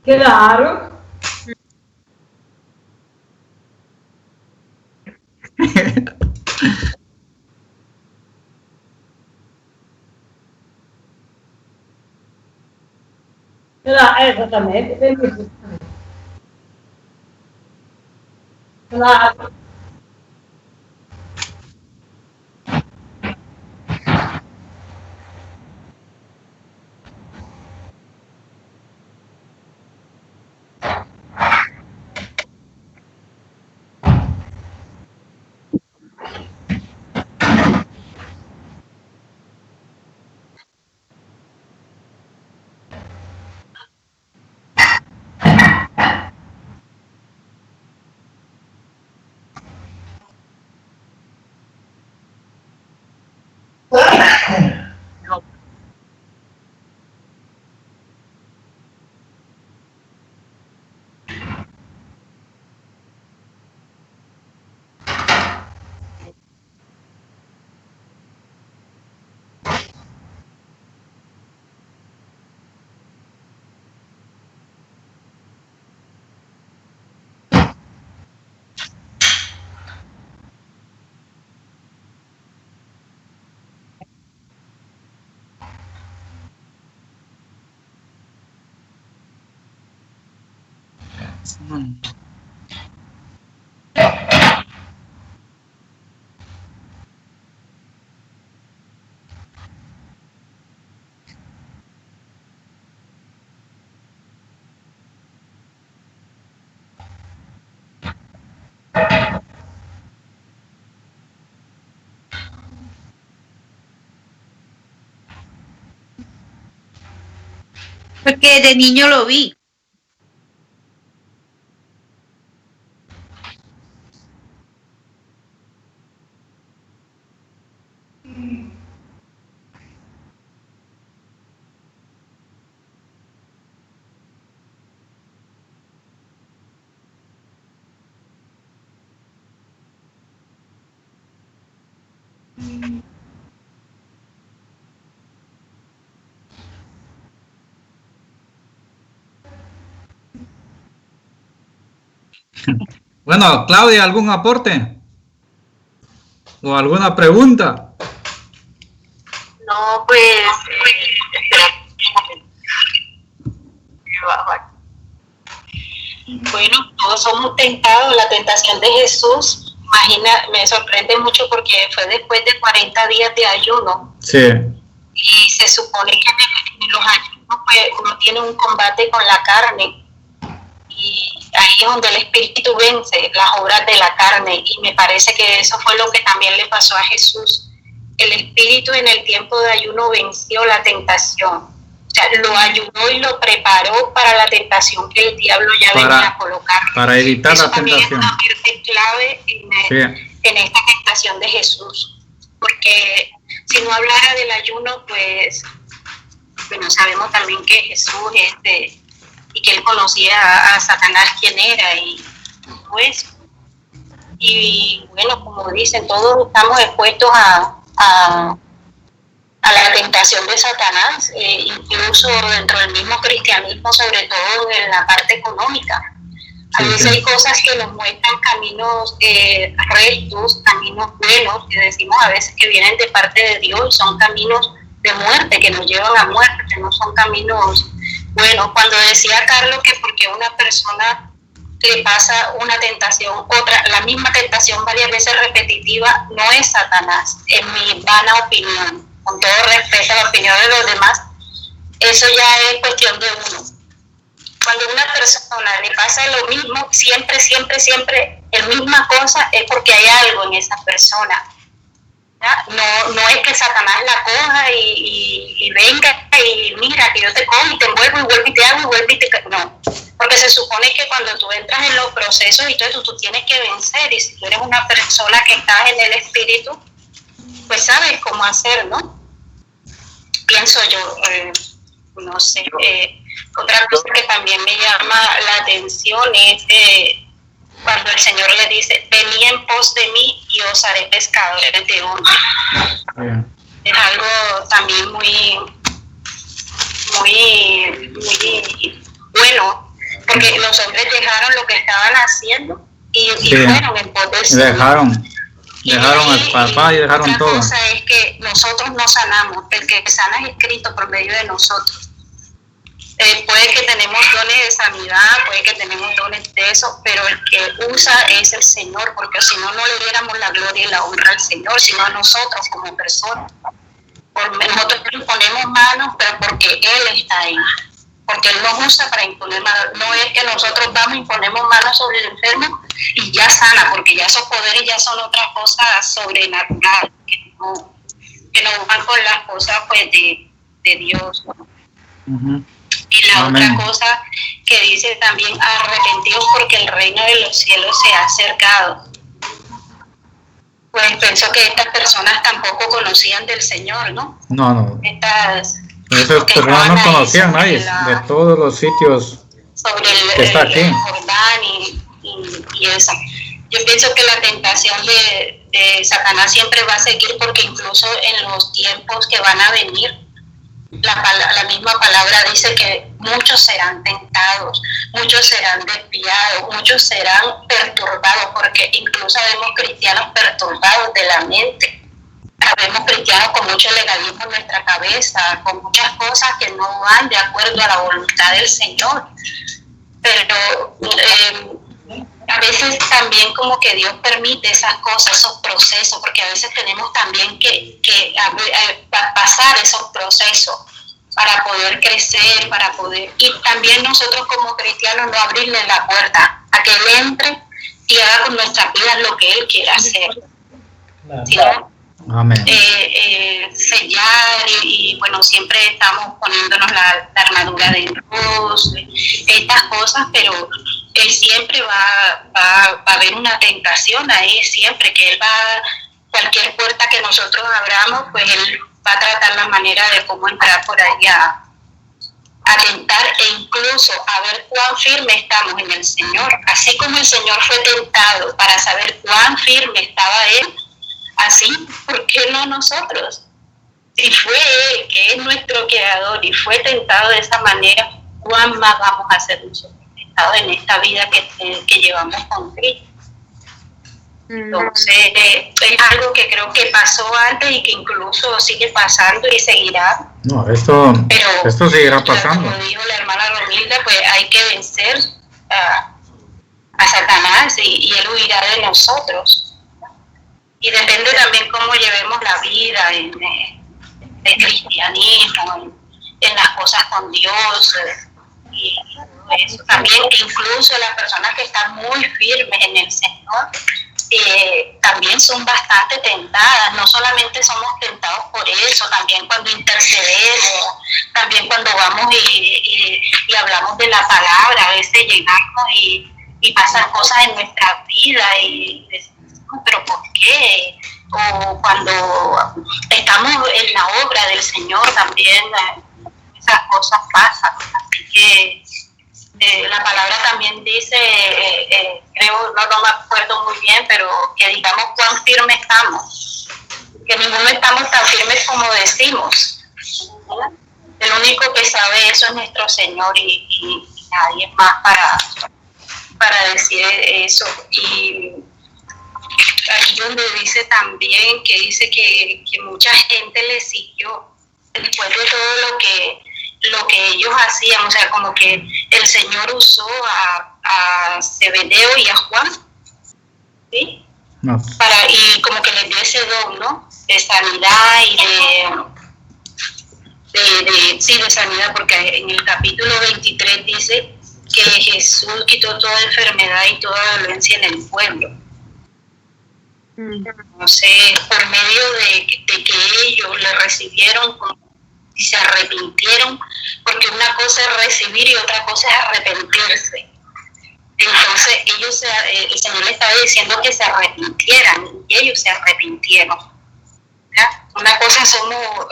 Claro. Claro, exatamente. É isso. Claro. Porque de niño lo vi. Bueno, Claudia, ¿algún aporte? ¿O alguna pregunta? No, pues, bueno, todos somos tentados. La tentación de Jesús, me sorprende mucho porque fue después de 40 días de ayuno. Sí. Y se supone que en los ayunos pues, uno tiene un combate con la carne. Y ahí es donde el espíritu vence las obras de la carne. Y me parece que eso fue lo que también le pasó a Jesús. El espíritu en el tiempo de ayuno venció la tentación. O sea, lo ayudó y lo preparó para la tentación que el diablo ya venía a colocar. Para evitar eso la también tentación. es una parte clave en esta tentación de Jesús. Porque si no hablara del ayuno, pues, bueno, sabemos también que Jesús y que él conocía a Satanás quién era y pues, y bueno, como dicen, todos estamos expuestos a la tentación de Satanás, incluso dentro del mismo cristianismo, sobre todo en la parte económica. A veces hay cosas que nos muestran caminos rectos, caminos buenos, que decimos a veces que vienen de parte de Dios, son caminos de muerte, que nos llevan a muerte, que no son caminos buenos. Cuando decía Carlos que porque una persona le pasa una tentación, otra, la misma tentación varias veces repetitiva, no es Satanás, en mi vana opinión, con todo respeto a la opinión de los demás, eso ya es cuestión de uno. Cuando a una persona le pasa lo mismo, siempre, la misma cosa, es porque hay algo en esa persona. No es que Satanás la coja y venga y mira que yo te cojo y te envuelvo y vuelvo y te hago y vuelvo y te... No, porque se supone que cuando tú entras en los procesos y todo eso, tú tienes que vencer, y si tú eres una persona que estás en el espíritu, pues sabes cómo hacer, ¿no? Pienso yo, no sé, otra cosa que también me llama la atención es cuando el Señor le dice, venid en pos de mí y os haré pescadores de hombres. Es algo también muy bueno, porque los hombres dejaron lo que estaban haciendo y fueron en pos del Señor. Dejaron al papá y dejaron todo. Otra cosa es que nosotros no sanamos, el que sana es Cristo por medio de nosotros. Puede que tenemos dones de sanidad, puede que tenemos dones de eso, pero el que usa es el Señor, porque si no, no le diéramos la gloria y la honra al Señor, sino a nosotros como personas. Nosotros imponemos manos, pero porque Él está ahí, porque Él nos usa para imponer manos. No es que nosotros vamos, imponemos manos sobre el enfermo y ya sana, porque ya esos poderes ya son otras cosas sobrenaturales, que no van con las cosas pues de Dios. Y la otra cosa que dice también, arrepentidos porque el reino de los cielos se ha acercado. Pues pienso que estas personas tampoco conocían del Señor, ¿no? No. Esas personas no conocían a nadie de todos los sitios sobre que está aquí. el Jordán y eso. Yo pienso que la tentación de Satanás siempre va a seguir, porque incluso en los tiempos que van a venir, la misma palabra dice que muchos serán tentados, muchos serán desviados, muchos serán perturbados, porque incluso vemos cristianos perturbados de la mente, vemos cristianos con mucho legalismo en nuestra cabeza, con muchas cosas que no van de acuerdo a la voluntad del Señor, pero a veces también como que Dios permite esas cosas, esos procesos, porque a veces tenemos también que pasar esos procesos para poder crecer, y también nosotros como cristianos no abrirle la puerta a que Él entre y haga con nuestras vidas lo que Él quiera hacer. Sino, amén. Sellar y bueno, siempre estamos poniéndonos la armadura de Dios, estas cosas, pero Él siempre va a haber una tentación ahí, siempre que Él cualquier puerta que nosotros abramos, pues Él va a tratar la manera de cómo entrar por ahí a tentar, e incluso a ver cuán firme estamos en el Señor. Así como el Señor fue tentado para saber cuán firme estaba Él, así, ¿por qué no nosotros? Si fue Él, que es nuestro creador, y fue tentado de esa manera, ¿cuán más vamos a ser nosotros tentados en esta vida que llevamos con Cristo? Entonces, es algo que creo que pasó antes y que incluso sigue pasando y seguirá. No, esto seguirá pasando. Como dijo la hermana Romilda, pues hay que vencer a Satanás y él huirá de nosotros. Y depende también cómo llevemos la vida de cristianismo, en las cosas con Dios. Y eso también, incluso las personas que están muy firmes en el Señor, también son bastante tentadas. No solamente somos tentados por eso, también cuando intercedemos, también cuando vamos y hablamos de la palabra, a veces llegamos y pasan cosas en nuestra vida y decimos, ¿pero por qué? O cuando estamos en la obra del Señor también, esas cosas pasan. Así que la palabra también dice, creo, no me acuerdo muy bien, pero que digamos cuán firmes estamos, que ninguno estamos tan firmes como decimos. El único que sabe eso es nuestro Señor y nadie más para decir eso. Y aquí donde dice también, que dice que mucha gente le siguió después de todo lo que ellos hacían, o sea, como que el Señor usó a a Zebedeo y a Juan, ¿sí? No. Y como que les dio ese don, ¿no? De sanidad y de sanidad, porque en el capítulo 23 dice que Jesús quitó toda enfermedad y toda dolencia en el pueblo. No sé, por medio de que ellos le recibieron y se arrepintieron, porque una cosa es recibir y otra cosa es arrepentirse. Entonces el Señor le estaba diciendo que se arrepintieran y ellos se arrepintieron. ¿Verdad? Una cosa somos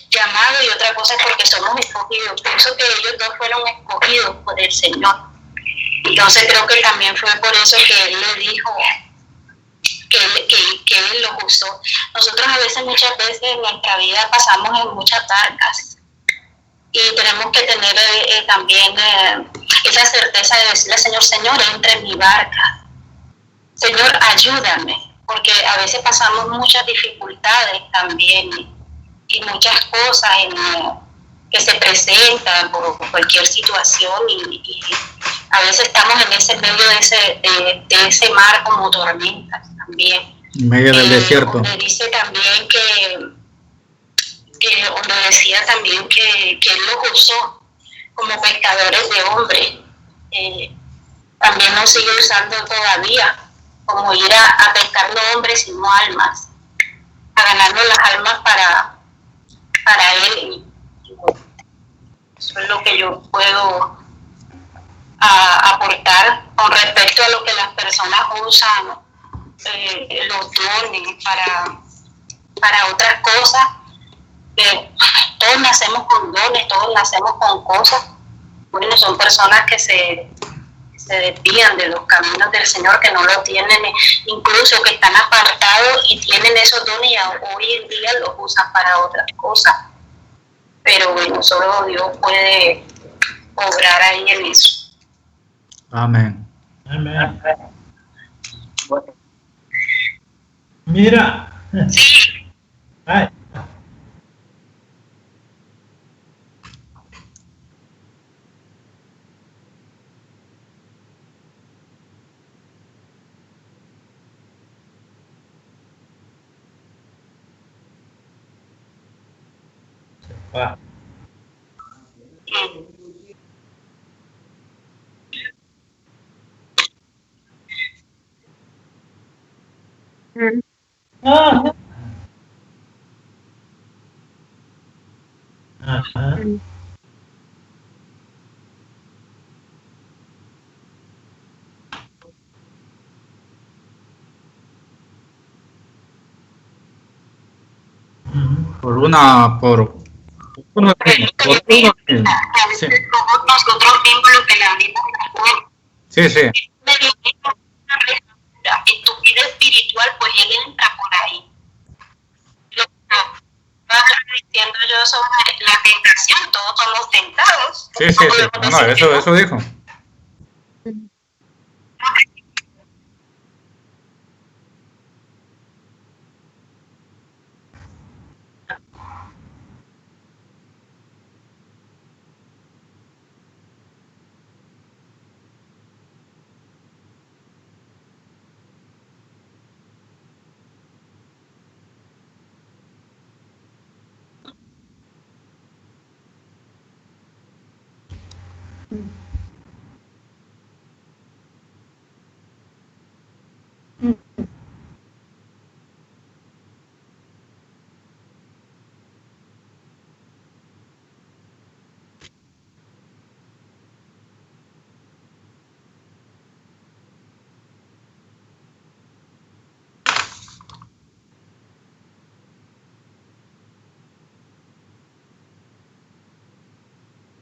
llamados y otra cosa es porque somos escogidos. Pienso que ellos dos fueron escogidos por el Señor. Entonces creo que también fue por eso que Él le dijo que Él los usó. Nosotros muchas veces en nuestra vida pasamos en muchas barcas y tenemos que tener también esa certeza de decirle al Señor, Señor, entra en mi barca. Señor, ayúdame, porque a veces pasamos muchas dificultades también y muchas cosas que se presentan por cualquier situación y a veces estamos en ese medio de ese mar como tormentas también. En medio del desierto. Donde dice también donde decía también que Él los usó como pescadores de hombres. También nos sigue usando todavía, como ir a pescar no hombres sino almas, a ganarnos las almas para Él. Eso es lo que yo puedo aportar con respecto a lo que las personas usan los dones para otras cosas. Todos nacemos con dones, todos nacemos con cosas. Bueno, son personas que se desvían de los caminos del Señor, que no lo tienen, incluso que están apartados y tienen esos dones y hoy en día los usan para otras cosas. Pero bueno, solo Dios puede obrar ahí en eso. Amén. Amén. Mira. Sí. Ay. Va. Ah. Ajá. Por uno sí. Nosotros vimos lo que la Biblia dijo. Sí, sí. En tu vida espiritual, pues Él entra por ahí. Lo que estaba diciendo yo sobre la tentación, todos somos tentados. Sí, sí, sí. No, eso dijo.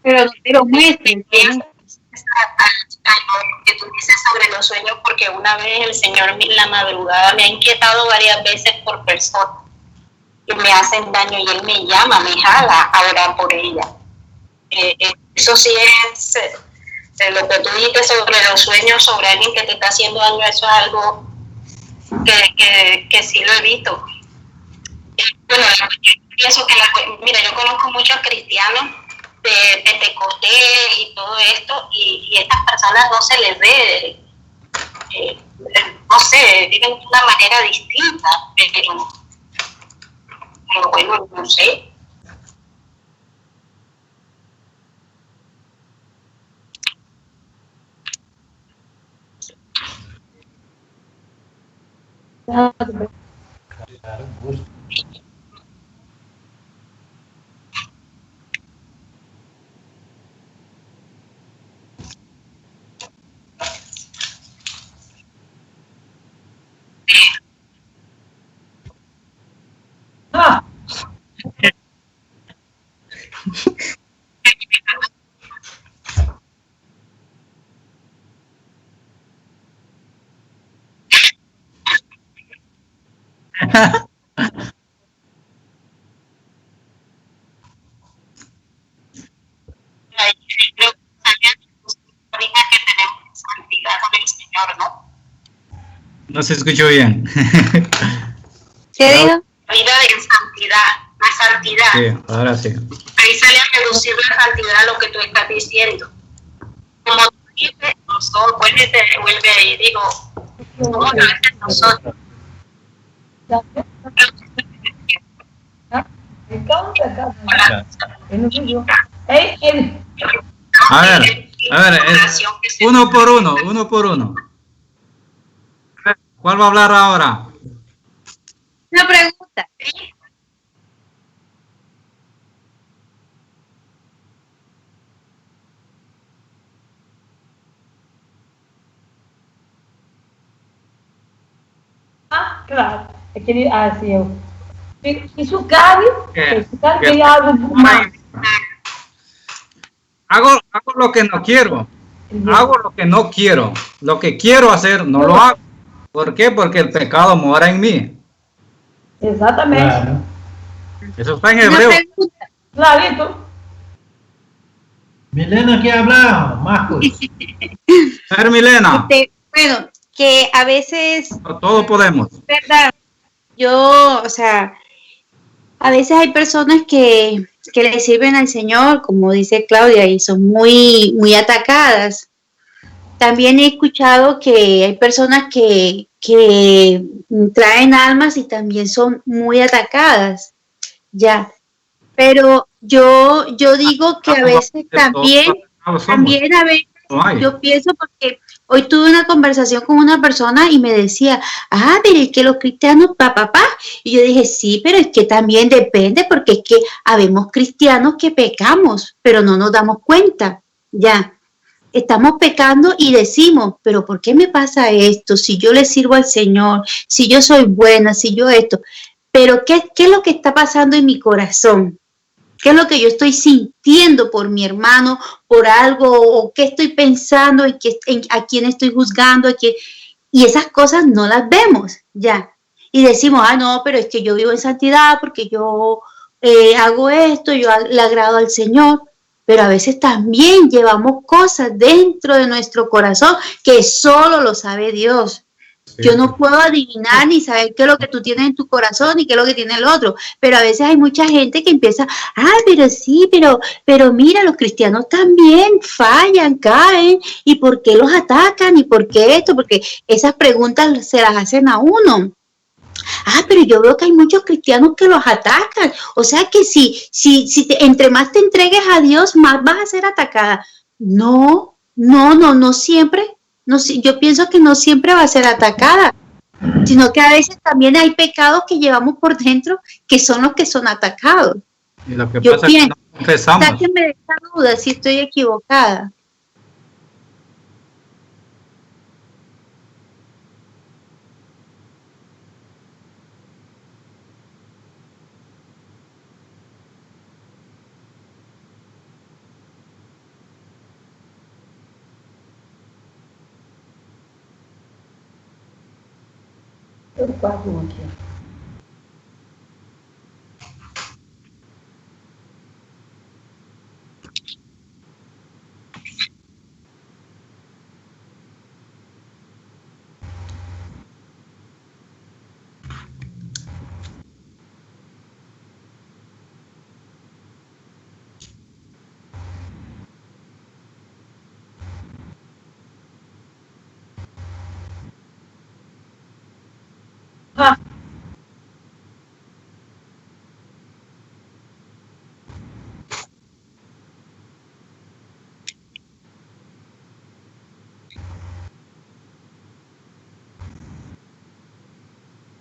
Pero no te lo muestren. Que tú dices sobre los sueños, porque una vez el Señor en la madrugada me ha inquietado varias veces por personas que me hacen daño y Él me llama, me jala a orar por ella. Eso sí es lo que tú dices sobre los sueños, sobre alguien que te está haciendo daño, eso es algo que sí lo he visto. Bueno, yo pienso que mira, yo conozco muchos cristianos de Pentecostés y todo esto, y estas personas no se les ve, no sé, viven de una manera distinta, pero bueno, no sé. Ah, Creo que tenemos santidad con el Señor, ¿no? No se escuchó bien. ¿Qué dijo? Vida de santidad, la santidad. Sí, ahora sí. Ahí sale a reducir la santidad a lo que tú estás diciendo. Como tú dices, nosotros, vuelve ahí, digo, somos a veces nosotros. A ver, es uno por uno. ¿Cuál va a hablar ahora? Una pregunta. Ah, claro. É que ele, assim, isso cabe, que algo mais. Hago lo que no quiero. Hago lo que no quiero. Lo que quiero hacer, no lo hago. ¿Por qué? Porque el pecado mora en mí. Exatamente. Claro. Eso está en Una hebreo. pregunta. Clarito. Milena, ¿qué habla? Marcos. A ver, Milena, Bueno, que a veces, todos podemos. ¿verdad? Yo, o sea, a veces hay personas que le sirven al Señor, como dice Claudia, y son muy, muy atacadas. También he escuchado que hay personas que traen almas y también son muy atacadas, ya. Pero yo digo que a veces también a veces yo pienso porque hoy tuve una conversación con una persona y me decía, pero es que los cristianos, papá, y yo dije, sí, pero es que también depende porque es que habemos cristianos que pecamos, pero no nos damos cuenta, ya. Estamos pecando y decimos, pero ¿por qué me pasa esto? Si yo le sirvo al Señor, si yo soy buena, si yo esto, pero ¿qué es lo que está pasando en mi corazón? ¿Qué es lo que yo estoy sintiendo por mi hermano, por algo, o qué estoy pensando, a quién estoy juzgando, y esas cosas no las vemos, ya. Y decimos, no, pero es que yo vivo en santidad porque yo hago esto, yo le agrado al Señor, pero a veces también llevamos cosas dentro de nuestro corazón que solo lo sabe Dios. Yo no puedo adivinar ni saber qué es lo que tú tienes en tu corazón y qué es lo que tiene el otro, pero a veces hay mucha gente que empieza, pero sí, pero mira, los cristianos también fallan, caen, ¿y por qué los atacan? ¿Y por qué esto? Porque esas preguntas se las hacen a uno. Pero yo veo que hay muchos cristianos que los atacan, o sea que si entre más te entregues a Dios, más vas a ser atacada. No siempre. No, yo pienso que no siempre va a ser atacada, sino que a veces también hay pecados que llevamos por dentro que son los que son atacados. Y lo que Yo pasa pienso, es que no confesamos. sáquenme de esa duda si estoy equivocada. Eu guardo um aqui.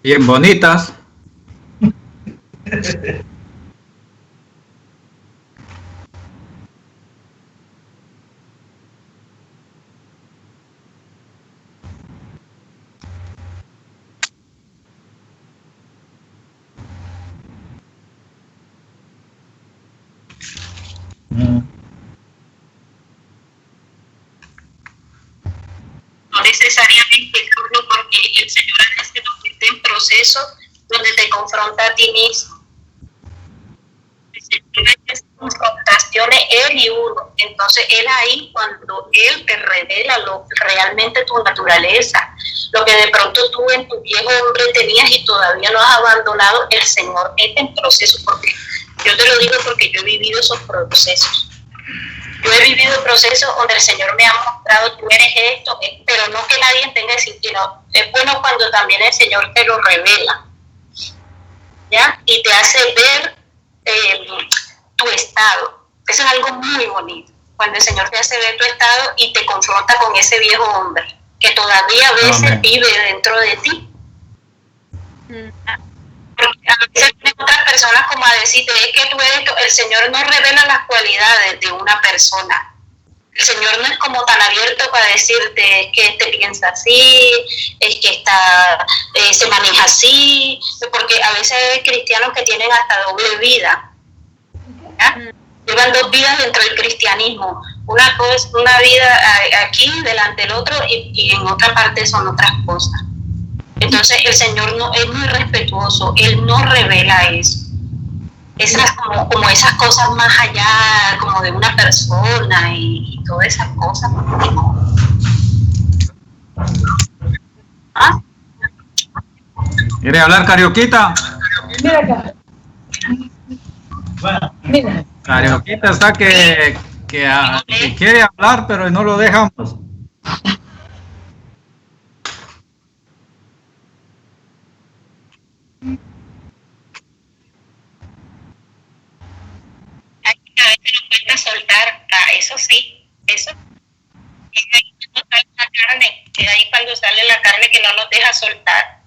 Bien bonitas. No necesariamente, porque el Señor a veces nos mete en proceso donde te confronta a ti mismo. Confrontaciones él y uno. Entonces él ahí, cuando él te revela realmente tu naturaleza, lo que de pronto tú en tu viejo hombre tenías y todavía no has abandonado, el Señor mete en proceso, porque yo te lo digo porque yo he vivido esos procesos. Yo he vivido procesos donde el Señor me ha mostrado, tú eres esto, pero no que nadie tenga que decir, sino es bueno cuando también el Señor te lo revela, ¿ya? Y te hace ver tu estado. Eso es algo muy bonito, cuando el Señor te hace ver tu estado y te confronta con ese viejo hombre que todavía a veces vive dentro de ti. Porque a veces vienen otras personas como a decirte, es que tú eres, el Señor no revela las cualidades de una persona. El Señor no es como tan abierto para decirte, es que este piensa así, es que se maneja así, porque a veces hay cristianos que tienen hasta doble vida, ¿ya? Llevan dos vidas dentro del cristianismo, una vida aquí delante del otro y en otra parte son otras cosas. Entonces el Señor no es muy respetuoso, Él no revela eso. Esas como esas cosas más allá, como de una persona y todas esas cosas. ¿Ah? ¿Quiere hablar, Carioquita? Mira acá. Mira. Carioquita está que quiere hablar, pero no lo dejamos. A veces nos cuesta soltar, eso sí, eso. Es ahí cuando sale la carne, es ahí cuando sale la carne que no nos deja soltar.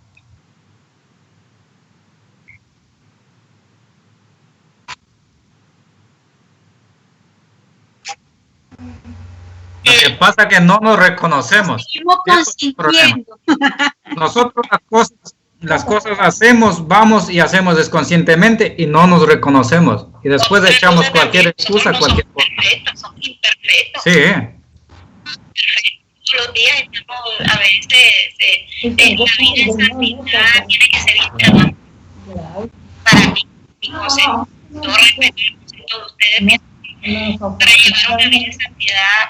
Lo que pasa es que no nos reconocemos. Seguimos consintiendo. Nosotros las cosas hacemos, vamos y hacemos desconscientemente y no nos reconocemos. Y después echamos cualquier excusa, cualquier cosa. Somos imperfectos. Sí. Todos los días estamos, a veces, la vida en santidad tiene que ser íntegra. Para mí, mi consejo, todo respeto el concepto de ustedes, para llevar una vida en santidad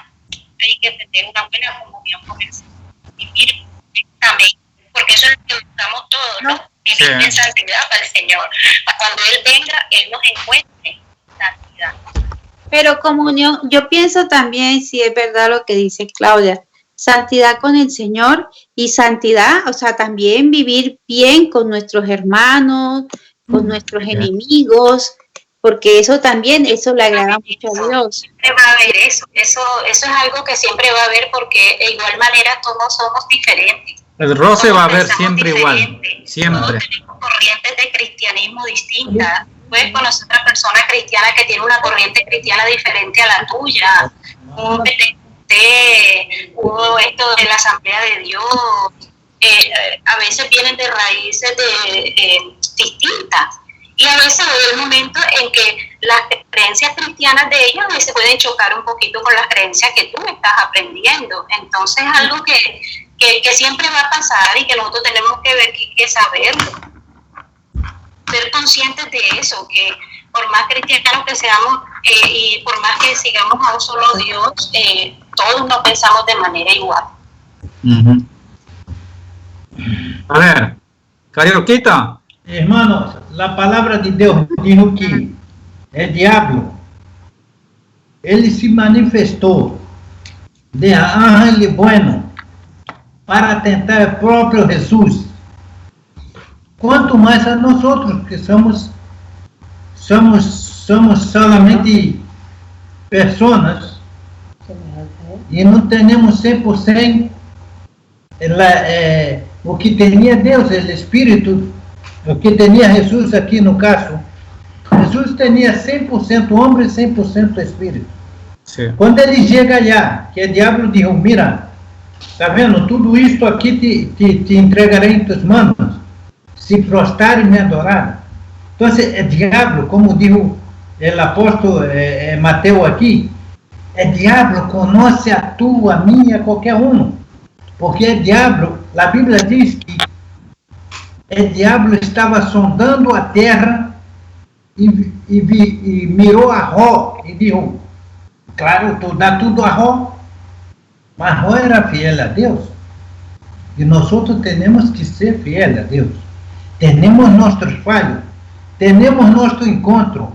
hay que tener una buena comunión con el Señor. Vivir perfectamente, porque eso es lo que buscamos todos, ¿no? Vivir en santidad para el Señor. Para cuando Él venga, Él nos encuentre en santidad. Pero comunión, yo pienso también, si es verdad lo que dice Claudia, santidad con el Señor y santidad, o sea, también vivir bien con nuestros hermanos, con nuestros enemigos, porque eso también, eso le agrada mucho a Dios. Siempre va a haber eso es algo que siempre va a haber, porque de igual manera todos somos diferentes. El roce va a haber siempre igual, siempre. Todos tenemos corrientes de cristianismo distintas. Puedes conocer a una persona cristiana que tiene una corriente cristiana diferente a la tuya. Uno esto de la Asamblea de Dios. A veces vienen de raíces distintas. Y a veces hay el momento en que las creencias cristianas de ellos a veces pueden chocar un poquito con las creencias que tú estás aprendiendo. Entonces es algo que siempre va a pasar y que nosotros tenemos que ver, que saberlo. Ser conscientes de eso, que por más cristianos que seamos y por más que sigamos a un solo Dios, todos no pensamos de manera igual. A ver, Carioquita. Hermanos, la palabra de Dios dijo que el diablo, ele se manifestou de ángel bueno para tentar el propio Jesús. Quanto mais a nosotros que somos solamente personas e não temos 100% o que tinha Deus, o Espírito, o que tinha Jesus aqui no caso. Jesus tinha 100% homem e 100% Espírito. Sí. Quando ele chega allá, que o diabo diz, mira, tá vendo, tudo isto aqui te entregarei em tuas mãos, se prostrar e me adorar. Então, o diabo, como diz o apóstolo Mateus aqui, o diabo conhece a tua, a minha, qualquer um. Porque o diabo, a Bíblia diz que o diabo estava sondando a terra e mirou a Jó e disse, claro, tu dá tudo a Jó, mas Jó era fiel a Deus. E nós temos que ser fiel a Deus. Temos nossos falhos, temos nosso encontro,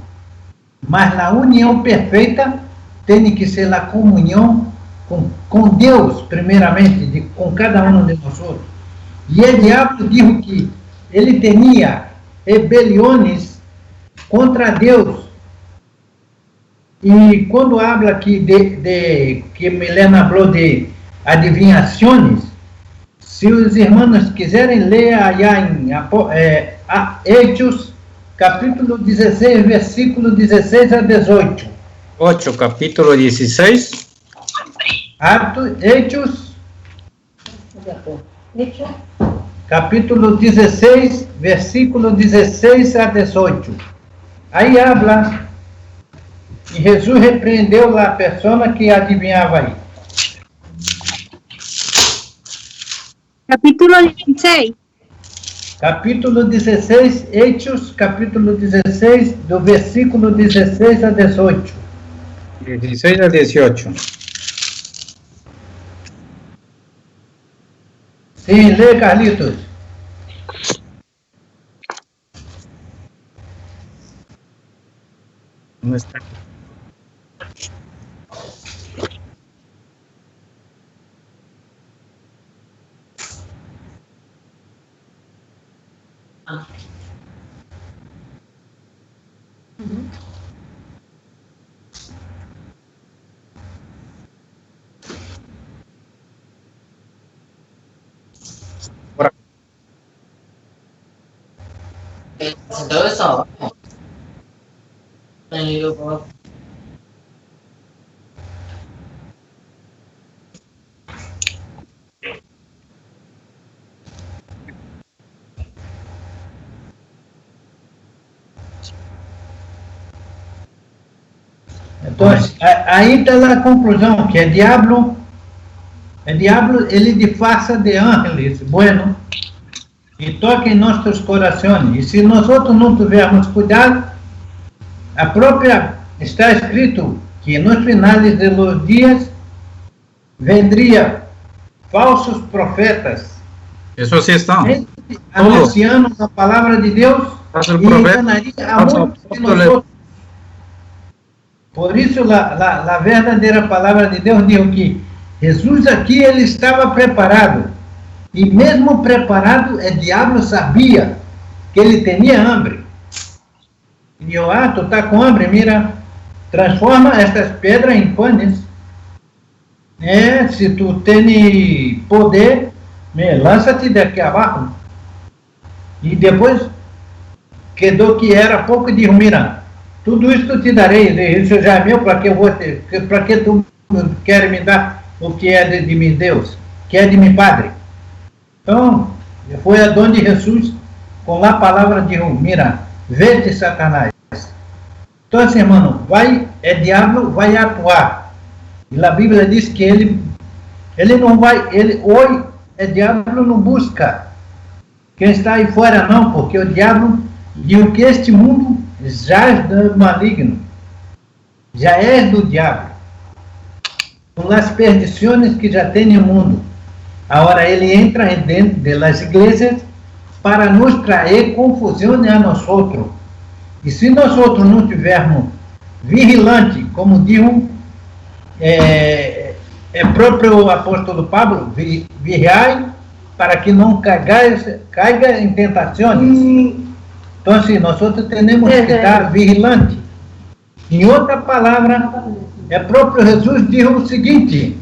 mas a união perfeita tem que ser a comunhão com Deus, primeiramente, com cada um de nós. E o diabo disse que ele tinha rebeliões contra Deus. E quando habla aqui que Milena falou de adivinhações, se os irmãos quiserem ler allá em Hechos, capítulo 16, versículo 16 a 18. 8, capítulo 16. Hechos, capítulo 16, versículo 16 a 18. Aí habla, e Jesus repreendeu a pessoa que adivinhava aí. Capítulo 16. Capítulo 16, Hechos, capítulo 16, do versículo 16 a 18. 16 a 18. Sim, lê, Carlitos. ¿Dónde está? Todo eso. Então, aí está a conclusão, que o diabo ele disfarça de ángeles, bueno, e toca em nossos corações. E se nós não tivermos cuidado, a própria, está escrito que nos finais dos dias vendria falsos profetas. Eso sí está. Anunciando a palavra de Deus e enganaria a muitos de nós. Por isso, a verdadeira palavra de Deus diz que Jesus aqui, ele estava preparado. E mesmo preparado, o diabo sabia que ele tinha hambre. E disse, tu está com hambre, mira, transforma estas pedras em pães. Se tu tens poder, lança-te daqui abaixo. E depois, quedou que era pouco, e disse, mira, tudo isso te darei, isso já é meu, para que tu queres me dar o que é de meu Deus, que é de meu Padre? Então, foi a dom de Jesus, com a palavra de mira, vete Satanás. Então, assim, irmão, o diabo vai atuar. E a Bíblia diz que ele não vai, hoje, o diabo não busca quem está aí fora, não, porque o diabo diz que este mundo já é do maligno, já é do diabo, com as perdições que já tem no mundo. Agora ele entra dentro das igrejas para nos trazer confusão a nós outros. E se nós outros não tivermos vigilante, como diz próprio apóstolo Pablo, vigiai para que não caiga em tentações. Então, assim, nós outros temos que estar vigilantes. Em outra palavra, próprio Jesus diz o seguinte,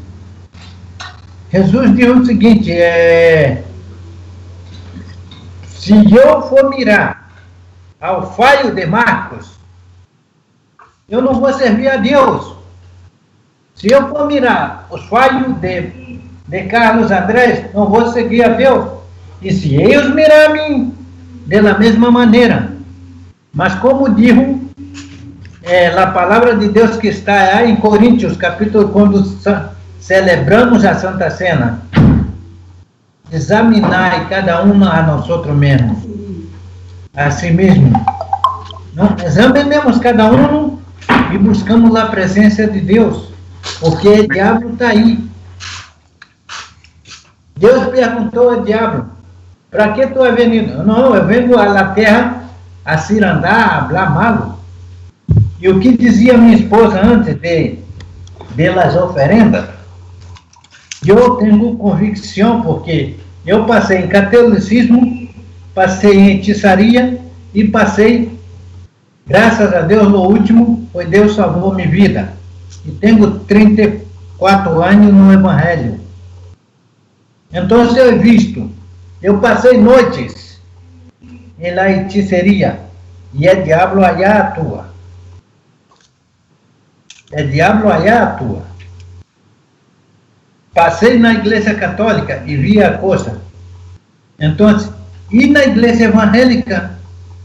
Se eu for mirar ao falho de Marcos, eu não vou servir a Deus. Se eu for mirar os falhos de Carlos Andrés, não vou seguir a Deus. E se eles mirarem da mesma maneira. Mas como digo, a palavra de Deus que está aí em Coríntios, capítulo, quando celebramos a Santa Cena, examinai cada um a nós outros mesmos, a si mesmo. Não, examinemos cada um e buscamos a presença de Deus, porque o diabo está aí. Deus perguntou ao diabo, para que tu é venido? Não, eu venho à terra a cirandar, a falar malo. E o que dizia minha esposa antes das oferendas? Eu tenho convicção, porque eu passei em catolicismo, passei em hechiçaria e passei, graças a Deus, no último, foi Deus salvou minha vida. E tenho 34 anos no Evangelho. Então, eu he visto, eu passei noites na hechiceria e o diabo allá atua. O diabo allá atua. Passei na igreja católica e vi a coisa. Então, e na igreja evangélica,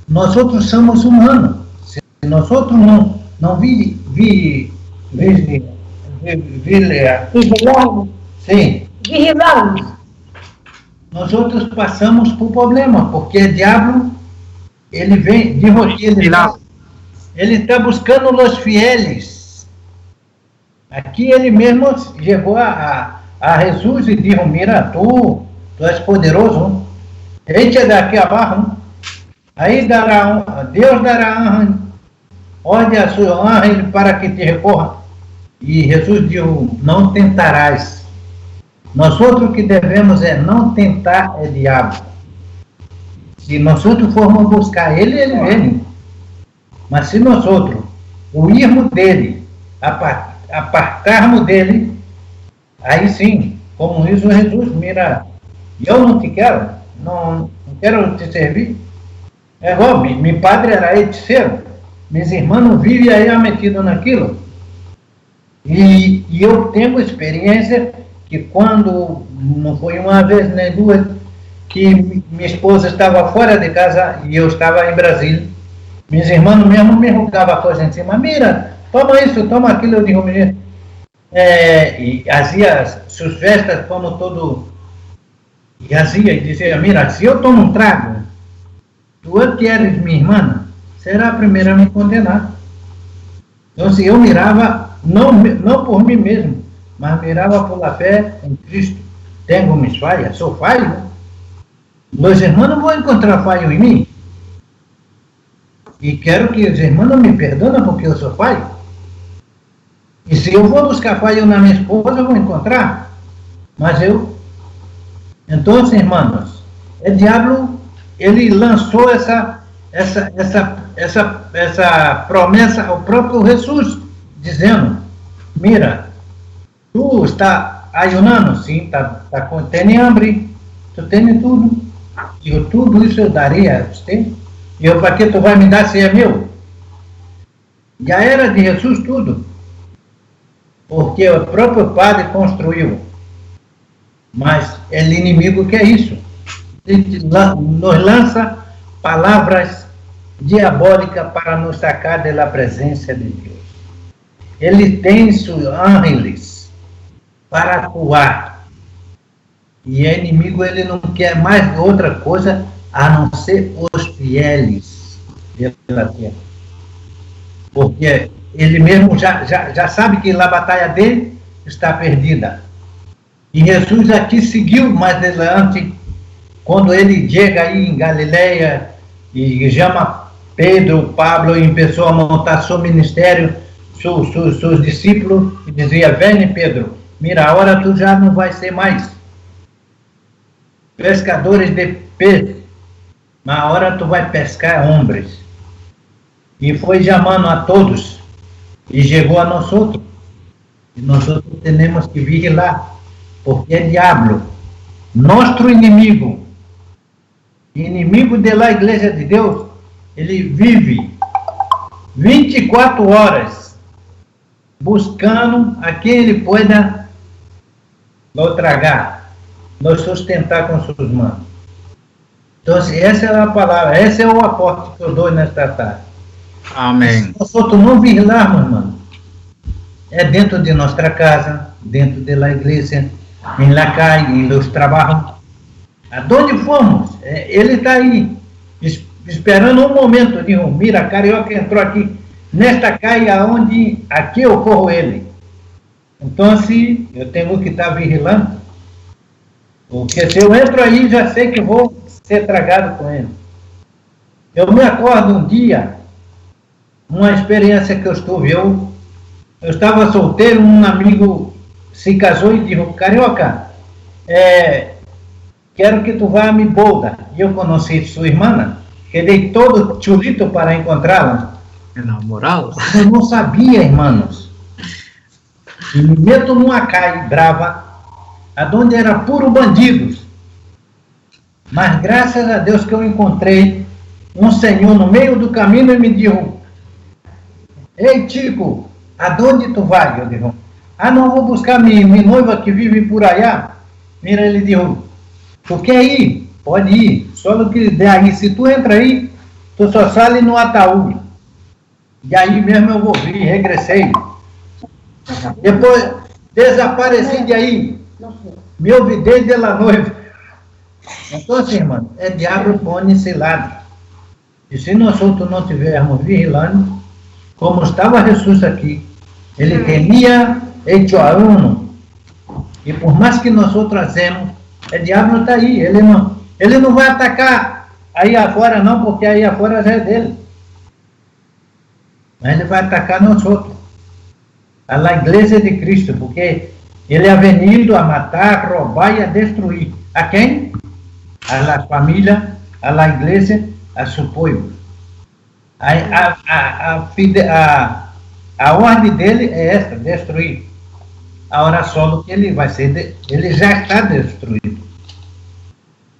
nós outros somos humanos. Se nós outros não vigilamos. Sim. Vigilamos. Nós outros passamos por problema, porque o diabo, ele vem de rotina, ele está buscando os fieles. Aqui ele mesmo chegou a Jesus e disse, mira, tu és poderoso, echa daqui abaixo, aí Deus dará ordem a seu anjo para que te recorra. E Jesus disse, não tentarás. Nós outros que devemos não tentar o diabo. Se nós outros formos buscar ele vem. Mas se nós outros, o irmos dele, apartarmos dele, aí sim, como diz Jesus, mira, eu não te quero, não quero te servir. É igual, meu padre era hechiceiro, meus irmãos não vivem aí metidos naquilo. E eu tenho experiência que quando, não foi uma vez nem duas, que minha esposa estava fora de casa e eu estava em Brasília, meus irmãos mesmo me jogavam coisa em cima, mira, toma isso, toma aquilo, eu digo, menino, e fazia suas festas como todo, e fazia, e dizia, mira, se eu tomo um trago, tu queres minha irmã, será a primeira a me condenar. Então, se eu mirava, não por mim mesmo, mas mirava por la fé em Cristo. Tenho minhas falhas, sou falho. Os irmãos não vão encontrar falho em mim. E quero que os irmãos me perdonem porque eu sou falho. E se eu vou buscar falho na minha esposa, eu vou encontrar. Mas eu... Então, irmãos, o diabo, ele lançou essa promessa ao próprio Jesus, dizendo, mira, tu está ayunando? Sim, tem hambre, tu tem tudo. E tudo isso eu daria a você. E eu, para que tu vai me dar se é meu? Já era de Jesus tudo. Porque o próprio Padre construiu. Mas o inimigo quer isso. Ele nos lança palavras diabólicas para nos sacar da presença de Deus. Ele tem seus ángeles para atuar. E o inimigo, ele não quer mais outra coisa a não ser os fieles pela terra. Porque ele mesmo já sabe que a batalha dele está perdida. E Jesus aqui seguiu mais adiante, quando ele chega aí em Galileia e chama Pedro, Pablo e começou a montar seu ministério, seus discípulos, e dizia, vem Pedro, mira, a hora tu já não vai ser mais pescadores de peixe, mas a hora tu vai pescar homens. E foi chamando a todos, e chegou a nós outros. E nós outros temos que vigilar, porque é diabo, nosso inimigo, inimigo da igreja de Deus, ele vive 24 horas buscando a quem ele pueda lo tragar, lo sustentar com suas mãos. Então, essa é a palavra, esse é o aporte que eu dou nesta tarde. Amém. Se nós não vigilarmos, irmão, é dentro de nossa casa, dentro da igreja, em la calle, em los trabalhos, aonde formos, ele está aí, esperando um momento. Digo, mira, Carioca entrou aqui, nesta calle, aonde aqui ocorre ele. Então, assim, eu tenho que estar vigilando, porque se eu entro aí, já sei que vou ser tragado com ele. Eu me acordo um dia, uma experiência que eu estive, eu estava solteiro, um amigo se casou e disse, Carioca, quero que tu vá a mi boda. E eu conheci sua irmã, que dei todo chulito para encontrá-la. Enamorado. Eu não sabia, irmãos. E me meto numa calle brava, aonde era puro bandidos. Mas graças a Deus que eu encontrei um senhor no meio do caminho e me disse, ei, Chico, aonde tu vai? Eu digo, não, vou buscar minha noiva que vive por allá. Mira, ele disse, tu quer ir? Pode ir. Só que daí, se tu entra aí, tu só sai no ataúde. E aí mesmo eu vou vir, regressei. Depois, desapareci de aí. Me olvidei dela noiva. Então, assim, irmão, diabo põe esse lado. E se nós outros não estivermos vigilando, como estava Jesus aqui, ele temia hecho a uno. E por mais que nós outros fazemos, o diabo está aí. Ele não vai atacar aí afora não, porque aí afora já é dele. Mas ele vai atacar nós outros. A igreja de Cristo, porque ele é venido a matar, a roubar e a destruir. A quem? A la família, a la igreja, a seu povo. A ordem dele é esta, destruir. Agora só que ele vai ser, ele já está destruído.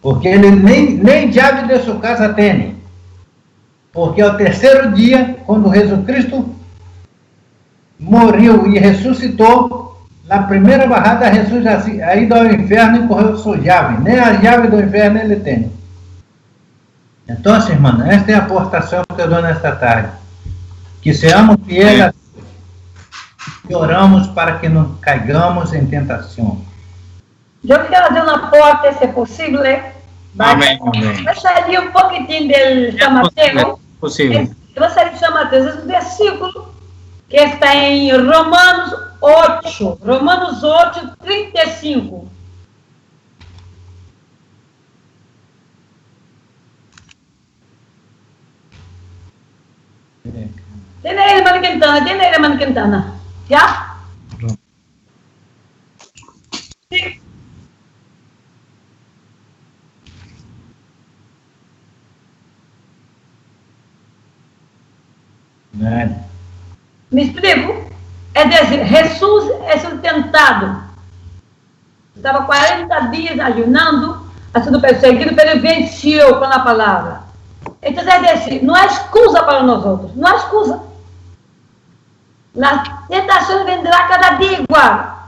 Porque ele nem chave de sua casa tem. Porque ao terceiro dia, quando Jesus Cristo morreu e ressuscitou, na primeira barrada, Jesus já ido ao inferno e correu sua chave. Nem a chave do inferno ele tem. Então, irmão, esta é a aportação que eu dou nesta tarde. Que seamos fiéis e oramos para que não caigamos em tentação. Eu quero fazer uma porta, se é possível. Amém. Eu saí um pouquinho do São Mateus. Possível. Eu saí de São Mateus, esse versículo que está em Romanos 8. Romanos 8, 35. Tiene ahí, hermano Quintana. ¿Ya? Sí. Me explico? É dizer, Jesus é tentado. Estava 40 dias ayunando, sendo perseguido, mas ele venceu com a palavra. Então, é dizer, não há excusa para nós outros, não há excusa. A tentação vendrá cada dia igual.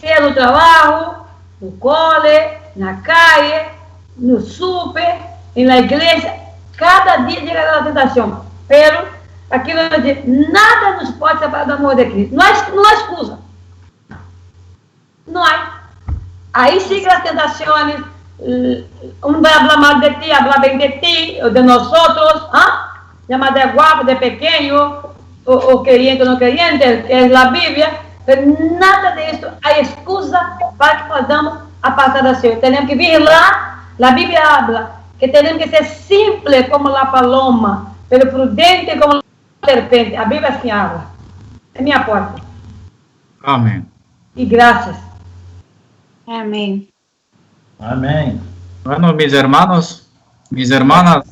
Pelo trabalho, no cole, na calle, no super, na igreja. Cada dia chegará a tentação. Pero, aquilo de nada nos pode separar do amor de Cristo. Não há excusa. Não há. Aí siguen as tentações. Vai falar mal de ti, falar bem de ti, ou de nós outros. Chamar de guapo, de pequeno. O creyente o no creyente, que es la Biblia, pero nada de esto hay excusa para que podamos apartar del Señor. Tenemos que vigilar, la Biblia habla que tenemos que ser simples como la paloma, pero prudente como la serpiente. A Biblia así habla. Es mi aporte. Amén. Y gracias. Amén. Amém. Bueno, mis hermanos, mis hermanas,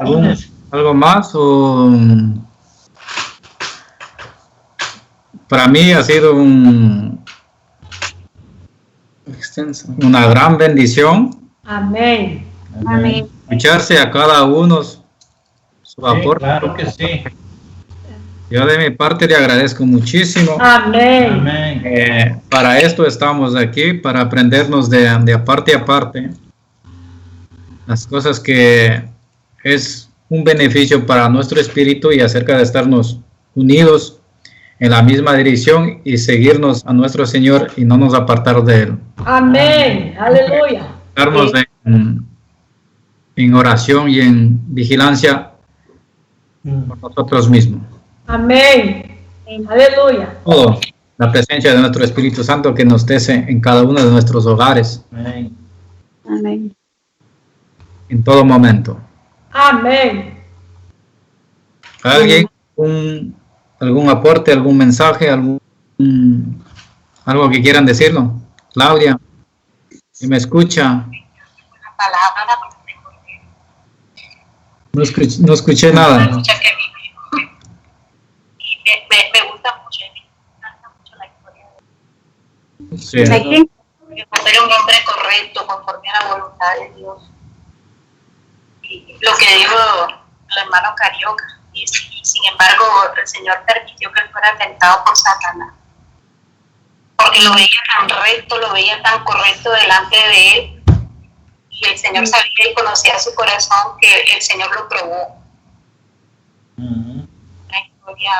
¿algo más? Para mí ha sido una gran bendición. Amén. Amén. escucharse a cada uno su aporte. Claro que sí. Yo de mi parte le agradezco muchísimo. Amém. Amén. Para esto estamos aquí, para aprendernos de parte a parte las cosas que es un beneficio para nuestro espíritu y acerca de estarnos unidos en la misma dirección y seguirnos a nuestro Señor y no nos apartar de Él. Amém. Aleluia. Estarnos en oración y en vigilancia por nosotros mismos. Amém. Aleluia. Todo, la presencia de nuestro Espíritu Santo que nos esté en cada uno de nuestros hogares Amén. Amén. en todo momento. Amém. ¿Alguien algún aporte, algún mensaje, algo que quieran decirlo? Claudia, si me escucha. Una palabra. No escuché nada. Escucha que me gusta mucho, me encanta mucho la historia de Sí. Aquí. José era un hombre correcto, conforme a la voluntad de Dios. Y lo que dijo el hermano Carioca, y sin embargo el Señor permitió que él fuera tentado por Satanás. Porque lo veía tan recto, lo veía tan correcto delante de él. Y el Señor sabía y conocía su corazón que el Señor lo probó. Una historia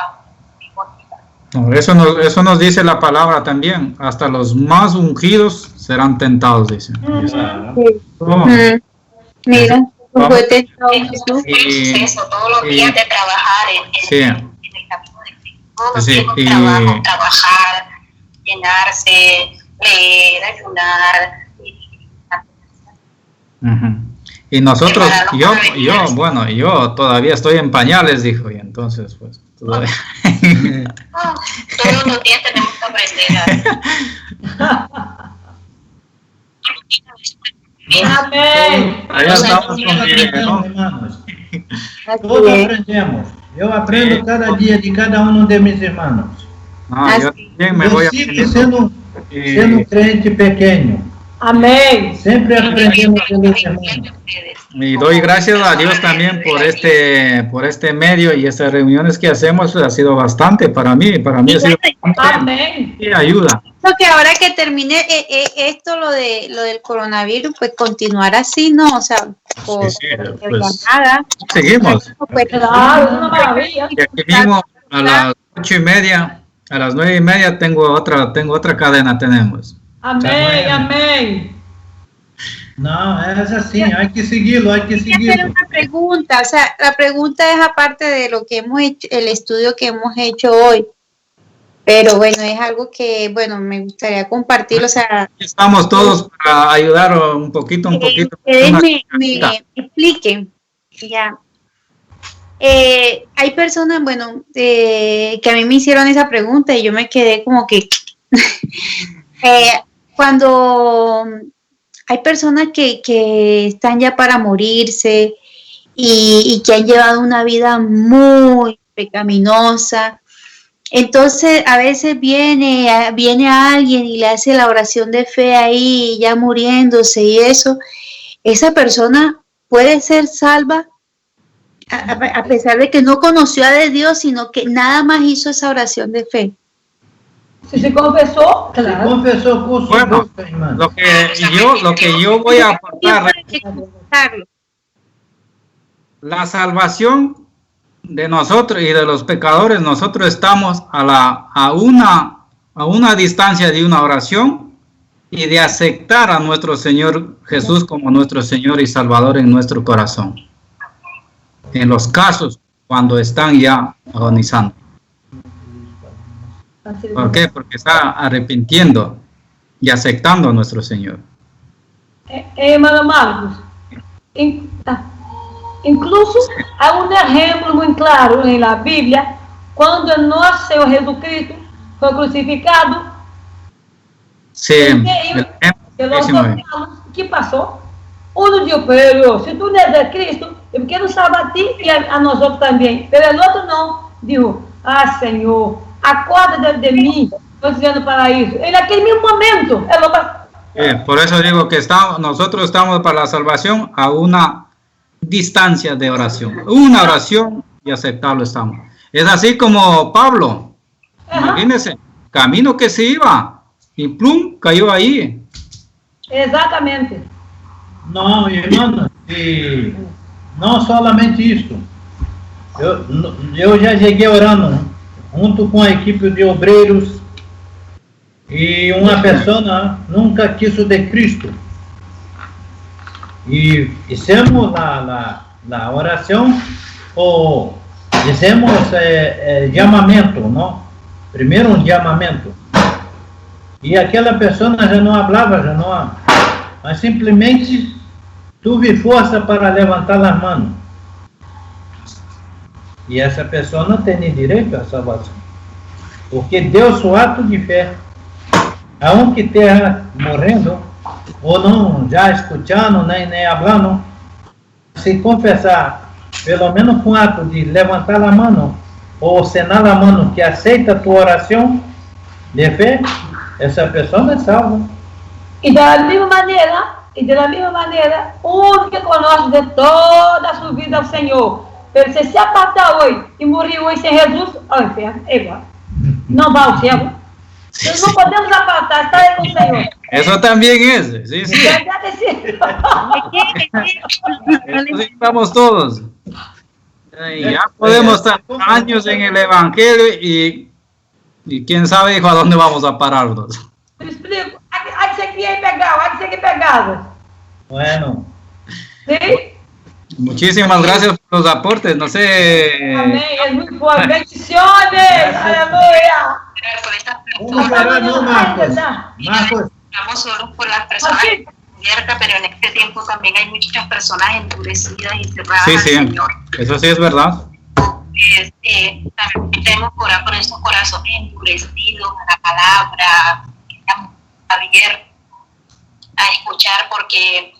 muy bonita. No, eso nos dice la palabra también. Hasta los más ungidos serán tentados, dice. Claro. Oh, Mira, no fue tentado Es Jesús. un proceso todos los días de trabajar Sí. en el camino de Cristo. Todos los Sí, días un y- trabajo, trabajar, llenarse, leer, ayunar. ujú. Y nosotros, yo todavía estoy en pañales, dijo, y entonces, pues, todavía. Todos los días tenemos que aprender Amém. Allá estamos con Todos Miguel, aprendemos, ¿no? hermanos. Así Todos es. aprendemos. Yo aprendo cada día de cada uno de mis hermanos. Ah, yo también me voy Yo a sigo sendo um crente pequeño. Amém. Sempre aprendemos de los hermanos. y doy gracias a Dios también por este medio y estas reuniones que hacemos. Ha sido bastante para mí ha sido bastante Amém. de ayuda. Creo que ahora que termine esto, lo del coronavirus, pues continuar así, ¿no? O sea, por Sí, por pues, llamada. seguimos. Pues, Claro, uma maravilha. Y aquí mismo a las 8:30, a las 9:30 tengo otra cadena, tenemos. Amém, amém. Não, é assim, hay que seguirlo, hay que Quería hacer seguirlo. una pregunta, o sea, la pregunta es aparte de lo que hemos hecho, el estudio que hemos hecho hoy, pero bueno, es algo que, bueno, me gustaría compartirlo, o sea, Aquí estamos todos para ayudar un poquito. ustedes me expliquen, ya. Hay personas, bueno, que a mí me hicieron esa pregunta y yo me quedé como que, cuando hay personas que están ya para morirse y que han llevado una vida muy pecaminosa, entonces a veces viene alguien y le hace la oración de fe ahí, ya muriéndose y eso, esa persona puede ser salva a pesar de que no conoció a Dios, sino que nada más hizo esa oración de fe. Se confessou, Se claro. confessou com sua Bueno, boca, irmão. lo que yo voy a aportar, la salvación de nosotros y de los pecadores, nosotros estamos a una distancia de una oración y de aceptar a nuestro Señor Jesús como nuestro Señor y Salvador en nuestro corazón. En los casos cuando están ya agonizando. ¿Por qué? Porque está arrepintiendo y aceptando a nuestro Señor. Hermano Marcos, incluso há exemplo muito claro na Bíblia, quando nosso Senhor Jesus Cristo foi crucificado, Sí, o que passou? Um disse, pero se tu não és de Cristo, eu quero salvar a ti e a nós outros também. Pero o outro não, dijo, Senhor, acorda de mim, estou dizendo para isso. E naquele mesmo momento, ela por eso digo que nosotros estamos para la salvación a distancia de oración. Una oración y aceptarlo estamos. Es así como Pablo. Imagínense, camino que se iba y plum, cayó ahí. Exatamente. Não, irmã, e não somente isso. Eu já cheguei orando junto com a equipe de obreiros e uma pessoa nunca quis o de Cristo. E fizemos a oração, ou fizemos chamamento, não? Primeiro um chamamento. E aquela pessoa já não falava, já não, mas simplesmente tive força para levantar as mãos. E essa pessoa não tem direito à salvação, porque deu seu ato de fé. Aunque esteja morrendo, ou não já escutando, nem falando, se confessar, pelo menos com o ato de levantar a mão, ou cenar a mão que aceita a tua oração de fé, essa pessoa é salva. E da mesma maneira, o único que conosce de toda a sua vida ao Senhor, ele se apartar hoje e morrer hoje sem Jesus, ao inferno, é igual. Não vai ao céu. Nós não podemos apartar, está aí com o Senhor. Eso también es. Sí, sí. Eso estamos todos. Ya podemos estar años en el Evangelio y quién sabe a dónde vamos a pararnos. Me explico. Há de ser que é pegado, há de ser que pegado. Bueno. ¿Sí? Muchísimas gracias por los aportes. No sé. Amén. Es muy fuerte. Bendiciones. Aleluya. Por estas Vamos a personas, orar, no, Marcos. Marcos. estamos solos por las personas abiertas, pero en este tiempo también hay muchas personas endurecidas y cerradas Sí, al sí. Señor. Eso sí es verdad. También tenemos que orar por esos corazones endurecidos a la palabra, que estamos abiertos a escuchar, porque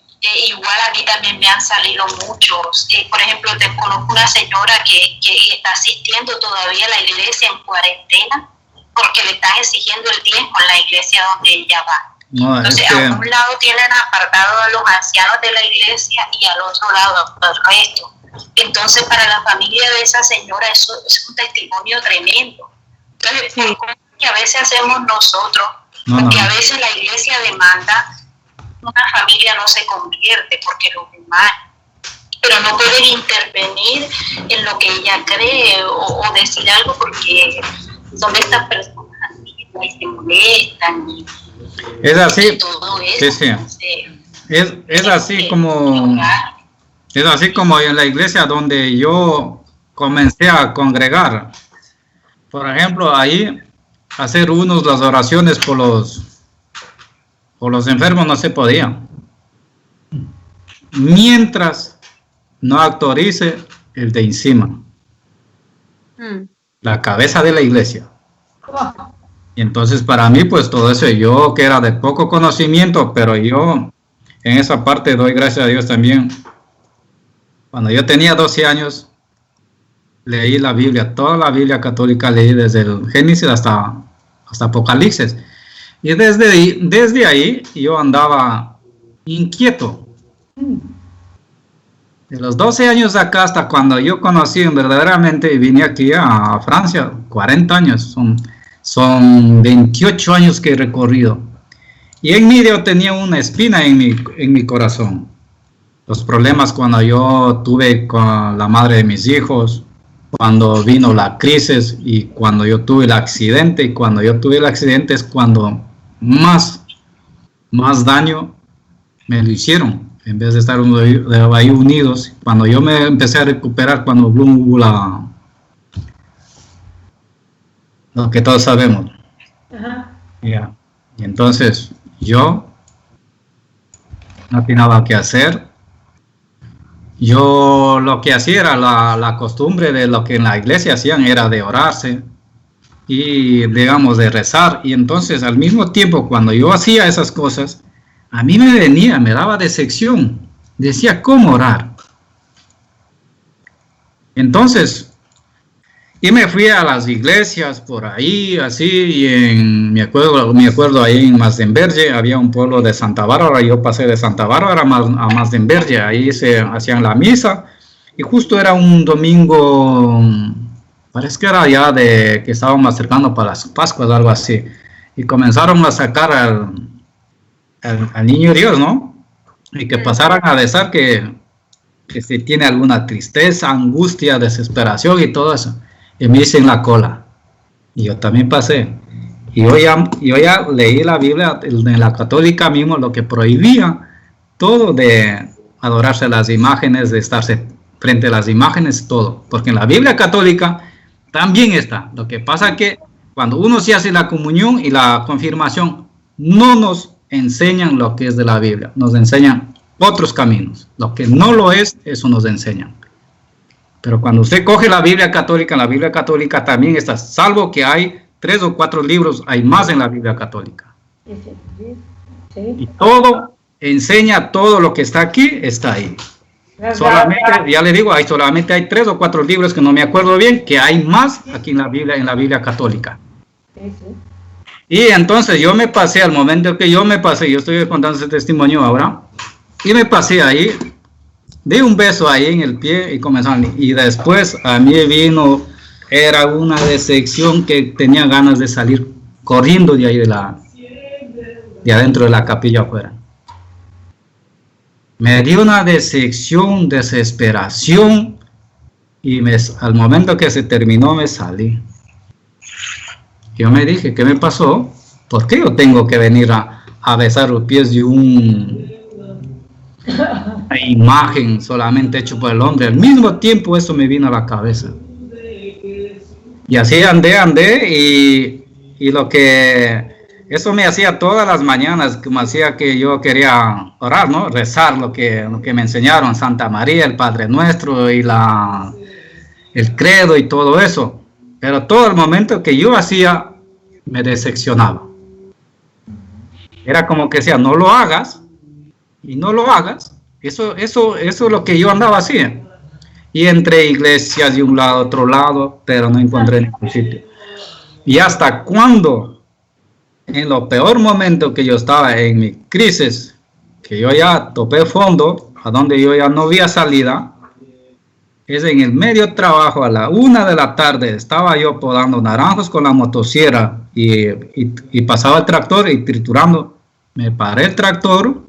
igual a mí también me han salido muchos. Por ejemplo, te conozco una señora que está asistiendo todavía a la iglesia en cuarentena porque le están exigiendo el diezmo en la iglesia donde ella va. No, Entonces, a un lado tienen apartado a los ancianos de la iglesia y al otro lado al resto. Entonces, para la familia de esa señora eso es un testimonio tremendo. Entonces, por cosas que a veces hacemos nosotros, porque a veces la iglesia demanda, una familia no se convierte porque los demás, pero no pueden intervenir en lo que ella cree o decir algo porque son estas personas antiguas y se molestan y es así. todo eso. Sí, sí. Es así como... Es así como en la iglesia donde yo comencé a congregar. Por ejemplo, ahí hacer las oraciones por los enfermos no se podía. Mientras no autorice el de encima. La cabeza de la iglesia. Y entonces para mí pues todo eso, yo que era de poco conocimiento, pero yo en esa parte doy gracias a Dios también. Cuando yo tenía 12 años, leí la Biblia, toda la Biblia católica leí desde el Génesis hasta Apocalipsis. Y desde ahí yo andaba inquieto. De los 12 años acá hasta cuando yo conocí verdaderamente y vine aquí a Francia, 40 años, son 28 años que he recorrido. Y en medio tenía una espina en mi corazón. Los problemas cuando yo tuve con la madre de mis hijos, cuando vino la crisis y cuando yo tuve el accidente. Y cuando yo tuve el accidente es cuando más daño me lo hicieron. En vez de estar ahí unidos, cuando yo me empecé a recuperar, cuando hubo lo que todos sabemos. Yeah. Y entonces yo no tenía nada que hacer. Yo lo que hacía era la costumbre de lo que en la iglesia hacían era de orarse y digamos de rezar. Y entonces al mismo tiempo cuando yo hacía esas cosas, a mí me daba decepción. Decía, ¿cómo orar? Entonces, Y me fui a las iglesias por ahí, así, y me acuerdo ahí en Masdenverge, había un pueblo de Santa Bárbara, yo pasé de Santa Bárbara a Masdenverge, ahí se hacían la misa, y justo era un domingo, parece que era ya que estábamos acercando para las Pascuas, algo así, y comenzaron a sacar al niño Dios, ¿no? Y que pasaran a decir que si tiene alguna tristeza, angustia, desesperación y todo eso. Y me hice en la cola. Y yo también pasé. Y yo ya leí la Biblia en la católica mismo, lo que prohibía todo de adorarse a las imágenes, de estarse frente a las imágenes, todo. Porque en la Biblia católica también está. Lo que pasa es que cuando uno se hace la comunión y la confirmación, no nos enseñan lo que es de la Biblia. Nos enseñan otros caminos. Lo que no lo es, eso nos enseñan. Pero cuando usted coge la Biblia católica, en la Biblia católica también está, salvo que hay 3 o 4 libros, hay más en la Biblia católica. Y todo enseña, todo lo que está aquí, está ahí. Solamente, ya le digo, solamente hay 3 o 4 libros que no me acuerdo bien, que hay más aquí en la Biblia católica. Y entonces yo me pasé, al momento que yo me pasé, yo estoy contando ese testimonio ahora, y me pasé ahí, di un beso ahí en el pie y comenzaron. Y después a mí vino, era una decepción que tenía ganas de salir corriendo de ahí de adentro de la capilla afuera. Me dio una decepción, desesperación, y al momento que se terminó me salí. Yo me dije, ¿qué me pasó? ¿Por qué yo tengo que venir a besar los pies de una imagen solamente hecho por el hombre? Al mismo tiempo eso me vino a la cabeza. Y así andé y lo que eso me hacía todas las mañanas, como hacía que yo quería orar, ¿no? Rezar lo que me enseñaron, Santa María, el Padre Nuestro y el credo y todo eso. Pero todo el momento que yo hacía me decepcionaba. Era como que decía, no lo hagas y no lo hagas. Eso es lo que yo andaba haciendo. Y entre iglesias de un lado a otro lado, pero no encontré ningún sitio. Y hasta cuando, en lo peor momento que yo estaba en mi crisis, que yo ya topé fondo, a donde yo ya no había salida, es en el medio trabajo, a la 1 de la tarde, estaba yo podando naranjos con la motosierra y pasaba el tractor y triturando. Me paré el tractor,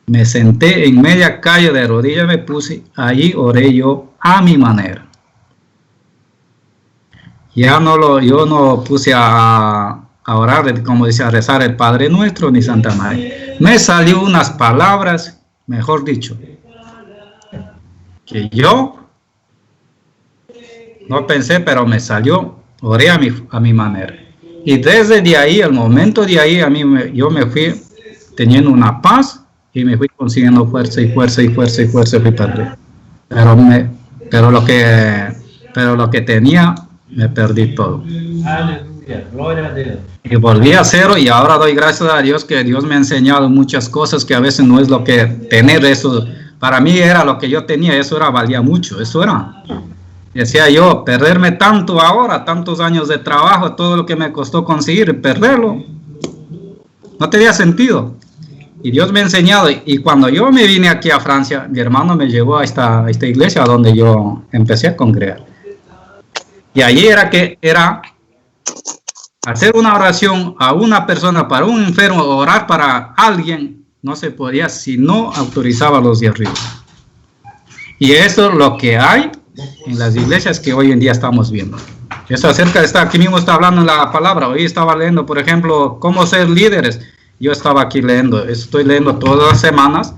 me senté en media calle de rodillas, me puse, ahí oré yo a mi manera. Yo no puse a orar, como dice, a rezar el Padre Nuestro ni Santa María. Me salió unas palabras, mejor dicho, que yo no pensé, pero me salió, oré a mi manera. Y desde de ahí, al momento de ahí, yo me fui teniendo una paz y me fui consiguiendo fuerza y fuerza y fuerza y fuerza. Pero lo que tenía, me perdí todo. Aleluya, gloria a Dios. Y volví a cero y ahora doy gracias a Dios que Dios me ha enseñado muchas cosas que a veces no es lo que tener eso. Para mí era lo que yo tenía, valía mucho, eso era. Decía yo, perderme tanto ahora, tantos años de trabajo, todo lo que me costó conseguir, perderlo, no tenía sentido. Y Dios me ha enseñado, y cuando yo me vine aquí a Francia, mi hermano me llevó a esta iglesia donde yo empecé a congregar. Y allí era hacer una oración a una persona, para un enfermo, orar para alguien, no se podía si no autorizaba a los de arriba. Y eso es lo que hay en las iglesias que hoy en día estamos viendo. Eso aquí mismo está hablando en la palabra. Hoy estaba leyendo, por ejemplo, cómo ser líderes. Yo estaba aquí leyendo, estoy leyendo todas las semanas,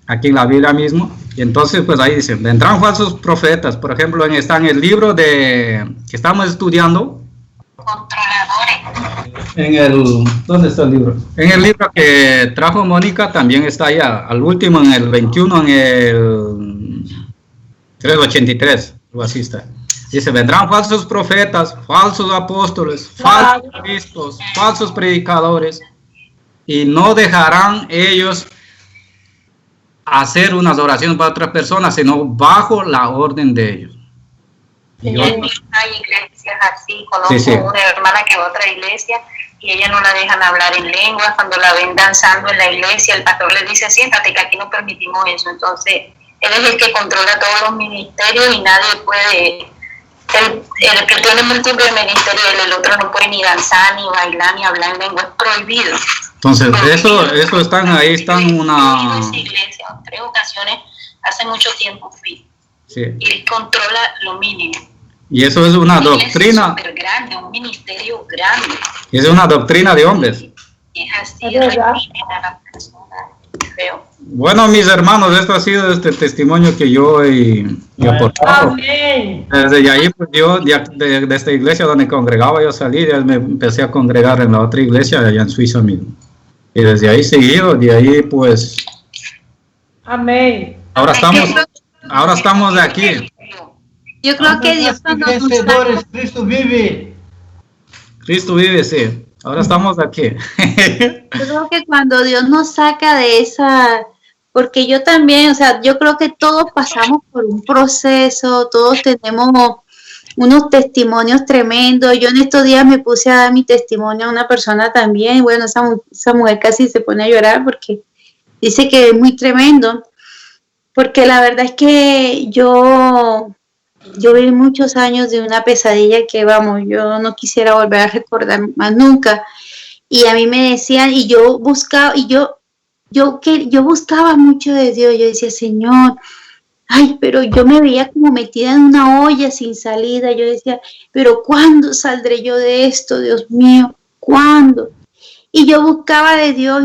aquí en la Biblia mismo, y entonces pues ahí dicen, vendrán falsos profetas, por ejemplo, está en el libro que estamos estudiando. ¿Dónde está el libro? En el libro que trajo Mónica también está allá, al último, en el 21, en el 383, algo así está. Dice, vendrán falsos profetas, falsos apóstoles, falsos cristos, falsos predicadores, y no dejarán ellos hacer unas oraciones para otras personas, sino bajo la orden de ellos. Yo- Hay iglesias así, conozco Sí, sí. una hermana que va a otra iglesia y ella no la dejan hablar en lengua. Cuando la ven danzando en la iglesia, el pastor le dice, siéntate, que aquí no permitimos eso. Entonces, él es el que controla todos los ministerios y nadie puede, el que tiene múltiples ministerios, el otro no puede ni danzar, ni bailar, ni hablar en lengua, es prohibido. Entonces, eso están ahí, están una... Yo he ido a esa iglesia en 3 ocasiones, hace mucho tiempo fui, Sí. y él controla lo mínimo. Y eso es una Iglesia doctrina, súper grande, un ministerio grande. es una doctrina de hombres. Y es así, Es verdad. reprimen a las personas. Feo. Bueno, mis hermanos, esto ha sido este testimonio que yo he aportado. Amém. Desde ahí, pues yo, de esta iglesia donde congregaba, yo salí, ya me empecé a congregar en la otra iglesia, allá en Suiza mismo. Y desde ahí seguido, de ahí, pues, Amém. ahora estamos aquí. Yo creo que Dios cuando nos Vencedores, Cristo vive. Cristo vive, sí. Ahora estamos aquí. Yo creo que cuando Dios nos saca de esa, porque yo también, o sea, yo creo que todos pasamos por un proceso, todos tenemos unos testimonios tremendos. Yo en estos días me puse a dar mi testimonio a una persona también, bueno, esa mujer casi se pone a llorar porque dice que es muy tremendo, porque la verdad es que yo viví muchos años de una pesadilla que, vamos, yo no quisiera volver a recordar más nunca. Y a mí me decían, y yo buscaba, yo buscaba mucho de Dios. Yo decía, Señor, ay, pero yo me veía como metida en una olla sin salida. Yo decía, pero ¿cuándo saldré yo de esto, Dios mío? ¿Cuándo? Y yo buscaba de Dios,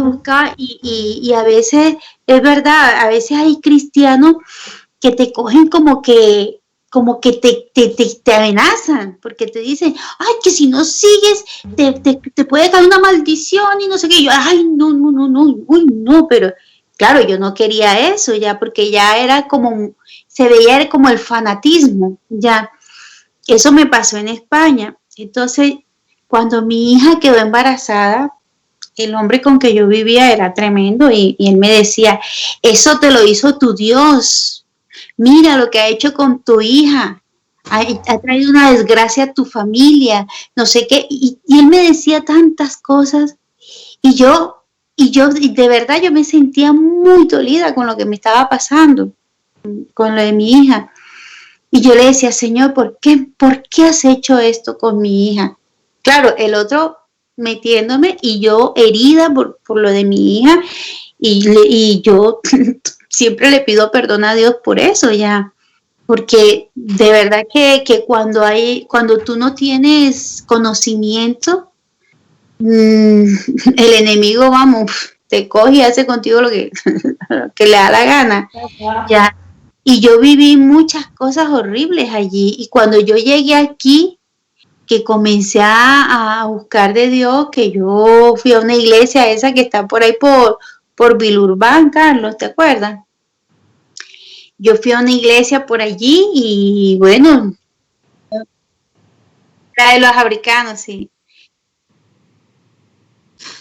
y a veces, es verdad, a veces hay cristianos que te cogen como que te amenazan, porque te dicen, ay, que si no sigues, te puede caer una maldición y no sé qué. Y yo, ay, no, uy, no, pero claro, yo no quería eso ya, porque ya era como, se veía como el fanatismo, ya. Eso me pasó en España. Entonces, cuando mi hija quedó embarazada, el hombre con que yo vivía era tremendo y él me decía, eso te lo hizo tu Dios. Mira lo que ha hecho con tu hija, ha traído una desgracia a tu familia, no sé qué, y él me decía tantas cosas, y yo de verdad yo me sentía muy dolida con lo que me estaba pasando, con lo de mi hija, y yo le decía, Señor, ¿por qué has hecho esto con mi hija? Claro, el metiéndome y yo herida por lo de mi hija, y yo siempre le pido perdón a Dios por eso ya, porque de verdad que cuando tú no tienes conocimiento, el enemigo, vamos, te coge y hace contigo lo que le da la gana, ya. Y yo viví muchas cosas horribles allí, y cuando yo llegué aquí, que comencé a buscar de Dios, que yo fui a una iglesia esa que está por ahí por Vilurbán, Carlos, ¿te acuerdas? Yo fui a una iglesia por allí y bueno, la de los africanos, sí.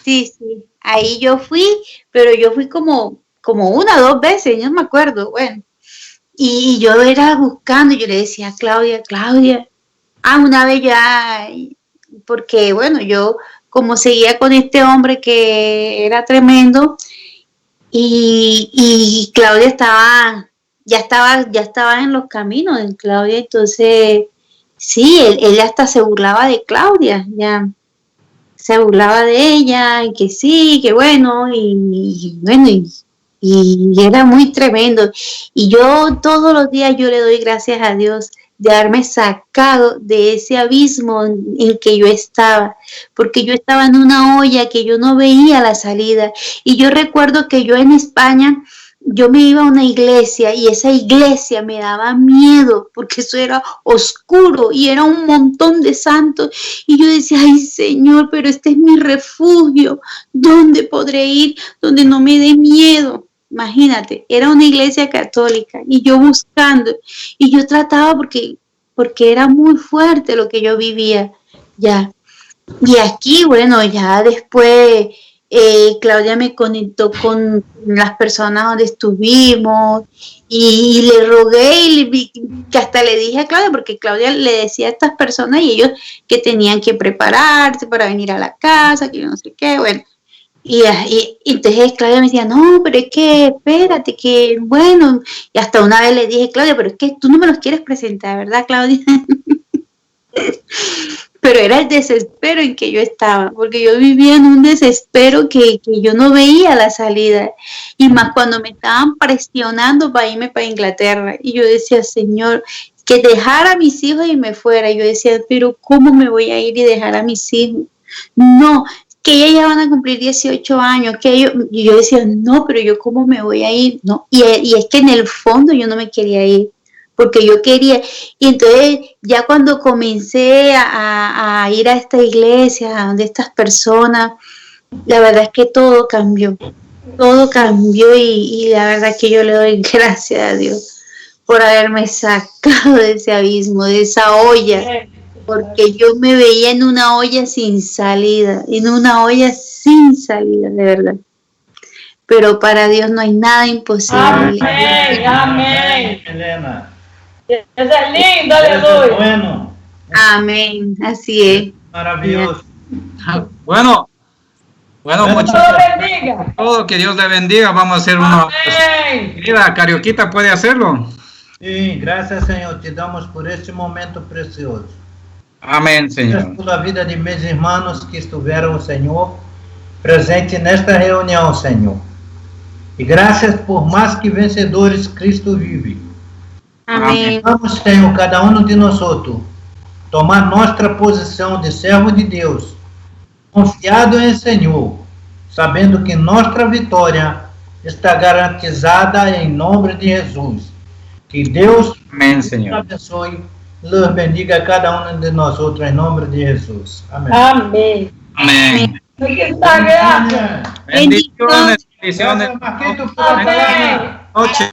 Sí, ahí yo fui, pero yo fui como 1 o 2 veces, yo no me acuerdo, bueno. Y yo era buscando, yo le decía a Claudia, una vez ya, porque bueno, yo como seguía con este hombre que era tremendo, y Claudia ya estaba en los caminos de Claudia, entonces sí, él hasta se burlaba de Claudia, ya se burlaba de ella, y que sí, que bueno, y era muy tremendo. Y yo todos los días yo le doy gracias a Dios de haberme sacado de ese abismo en que yo estaba, porque yo estaba en una olla que yo no veía la salida. Y yo recuerdo que yo en España, yo me iba a una iglesia y esa iglesia me daba miedo porque eso era oscuro y era un montón de santos, y yo decía, ay Señor, pero este es mi refugio, ¿dónde podré ir donde no me dé miedo? Imagínate, era una iglesia católica y yo buscando, y yo trataba porque era muy fuerte lo que yo vivía, ya. Y aquí, bueno, ya después Claudia me conectó con las personas donde estuvimos, Y le rogué que hasta le dije a Claudia, porque Claudia le decía a estas personas y ellos que tenían que prepararse para venir a la casa, que yo no sé qué, bueno. Y entonces Claudia me decía, no, pero es que espérate, que bueno. Y hasta una vez le dije, Claudia, pero es que tú no me los quieres presentar, ¿verdad, Claudia? Pero era el desespero en que yo estaba, porque yo vivía en un desespero que yo no veía la salida, y más cuando me estaban presionando para irme para Inglaterra, y yo decía, Señor, que dejara a mis hijos y me fuera. Y yo decía, pero ¿cómo me voy a ir y dejar a mis hijos? No, que ellas ya van a cumplir 18 años, y yo decía, no, pero yo ¿cómo me voy a ir? No, y es que en el fondo yo no me quería ir, porque yo quería. Y entonces ya cuando comencé a ir a esta iglesia, a donde estas personas, la verdad es que todo cambió y la verdad es que yo le doy gracias a Dios por haberme sacado de ese abismo, de esa olla, porque yo me veía en una olla sin salida, de verdad. Pero para Dios no hay nada imposible. Amén, amén. Elena. Eso es lindo, aleluya. Bueno. Amén, así es. Maravilloso. Bueno, muchachos. Dios bendiga. Todo, que Dios le bendiga. Vamos a hacer una. Amén. Mira, Carioquita puede hacerlo. Sí, gracias, Señor. Te damos por este momento precioso. Amén, Gracias Señor. por la vida de mis hermanos que estuvieron, Señor, presente nesta reunião, Señor. E graças por mais que vencedores, Cristo vive. Amén. Vamos, Senhor, cada um de nós tomar nossa posição de servo de Deus, confiado em Senhor, sabendo que nossa vitória está garantizada em nome de Jesus. Que Deus Amén, nos Señor. abençoe, nos bendiga a cada um de nós em nome de Jesus. Amém. Amém. Amén. Aqui está a graça. Bendiciones, bendiciones. Gracias, Marquito, por Amém. Noche.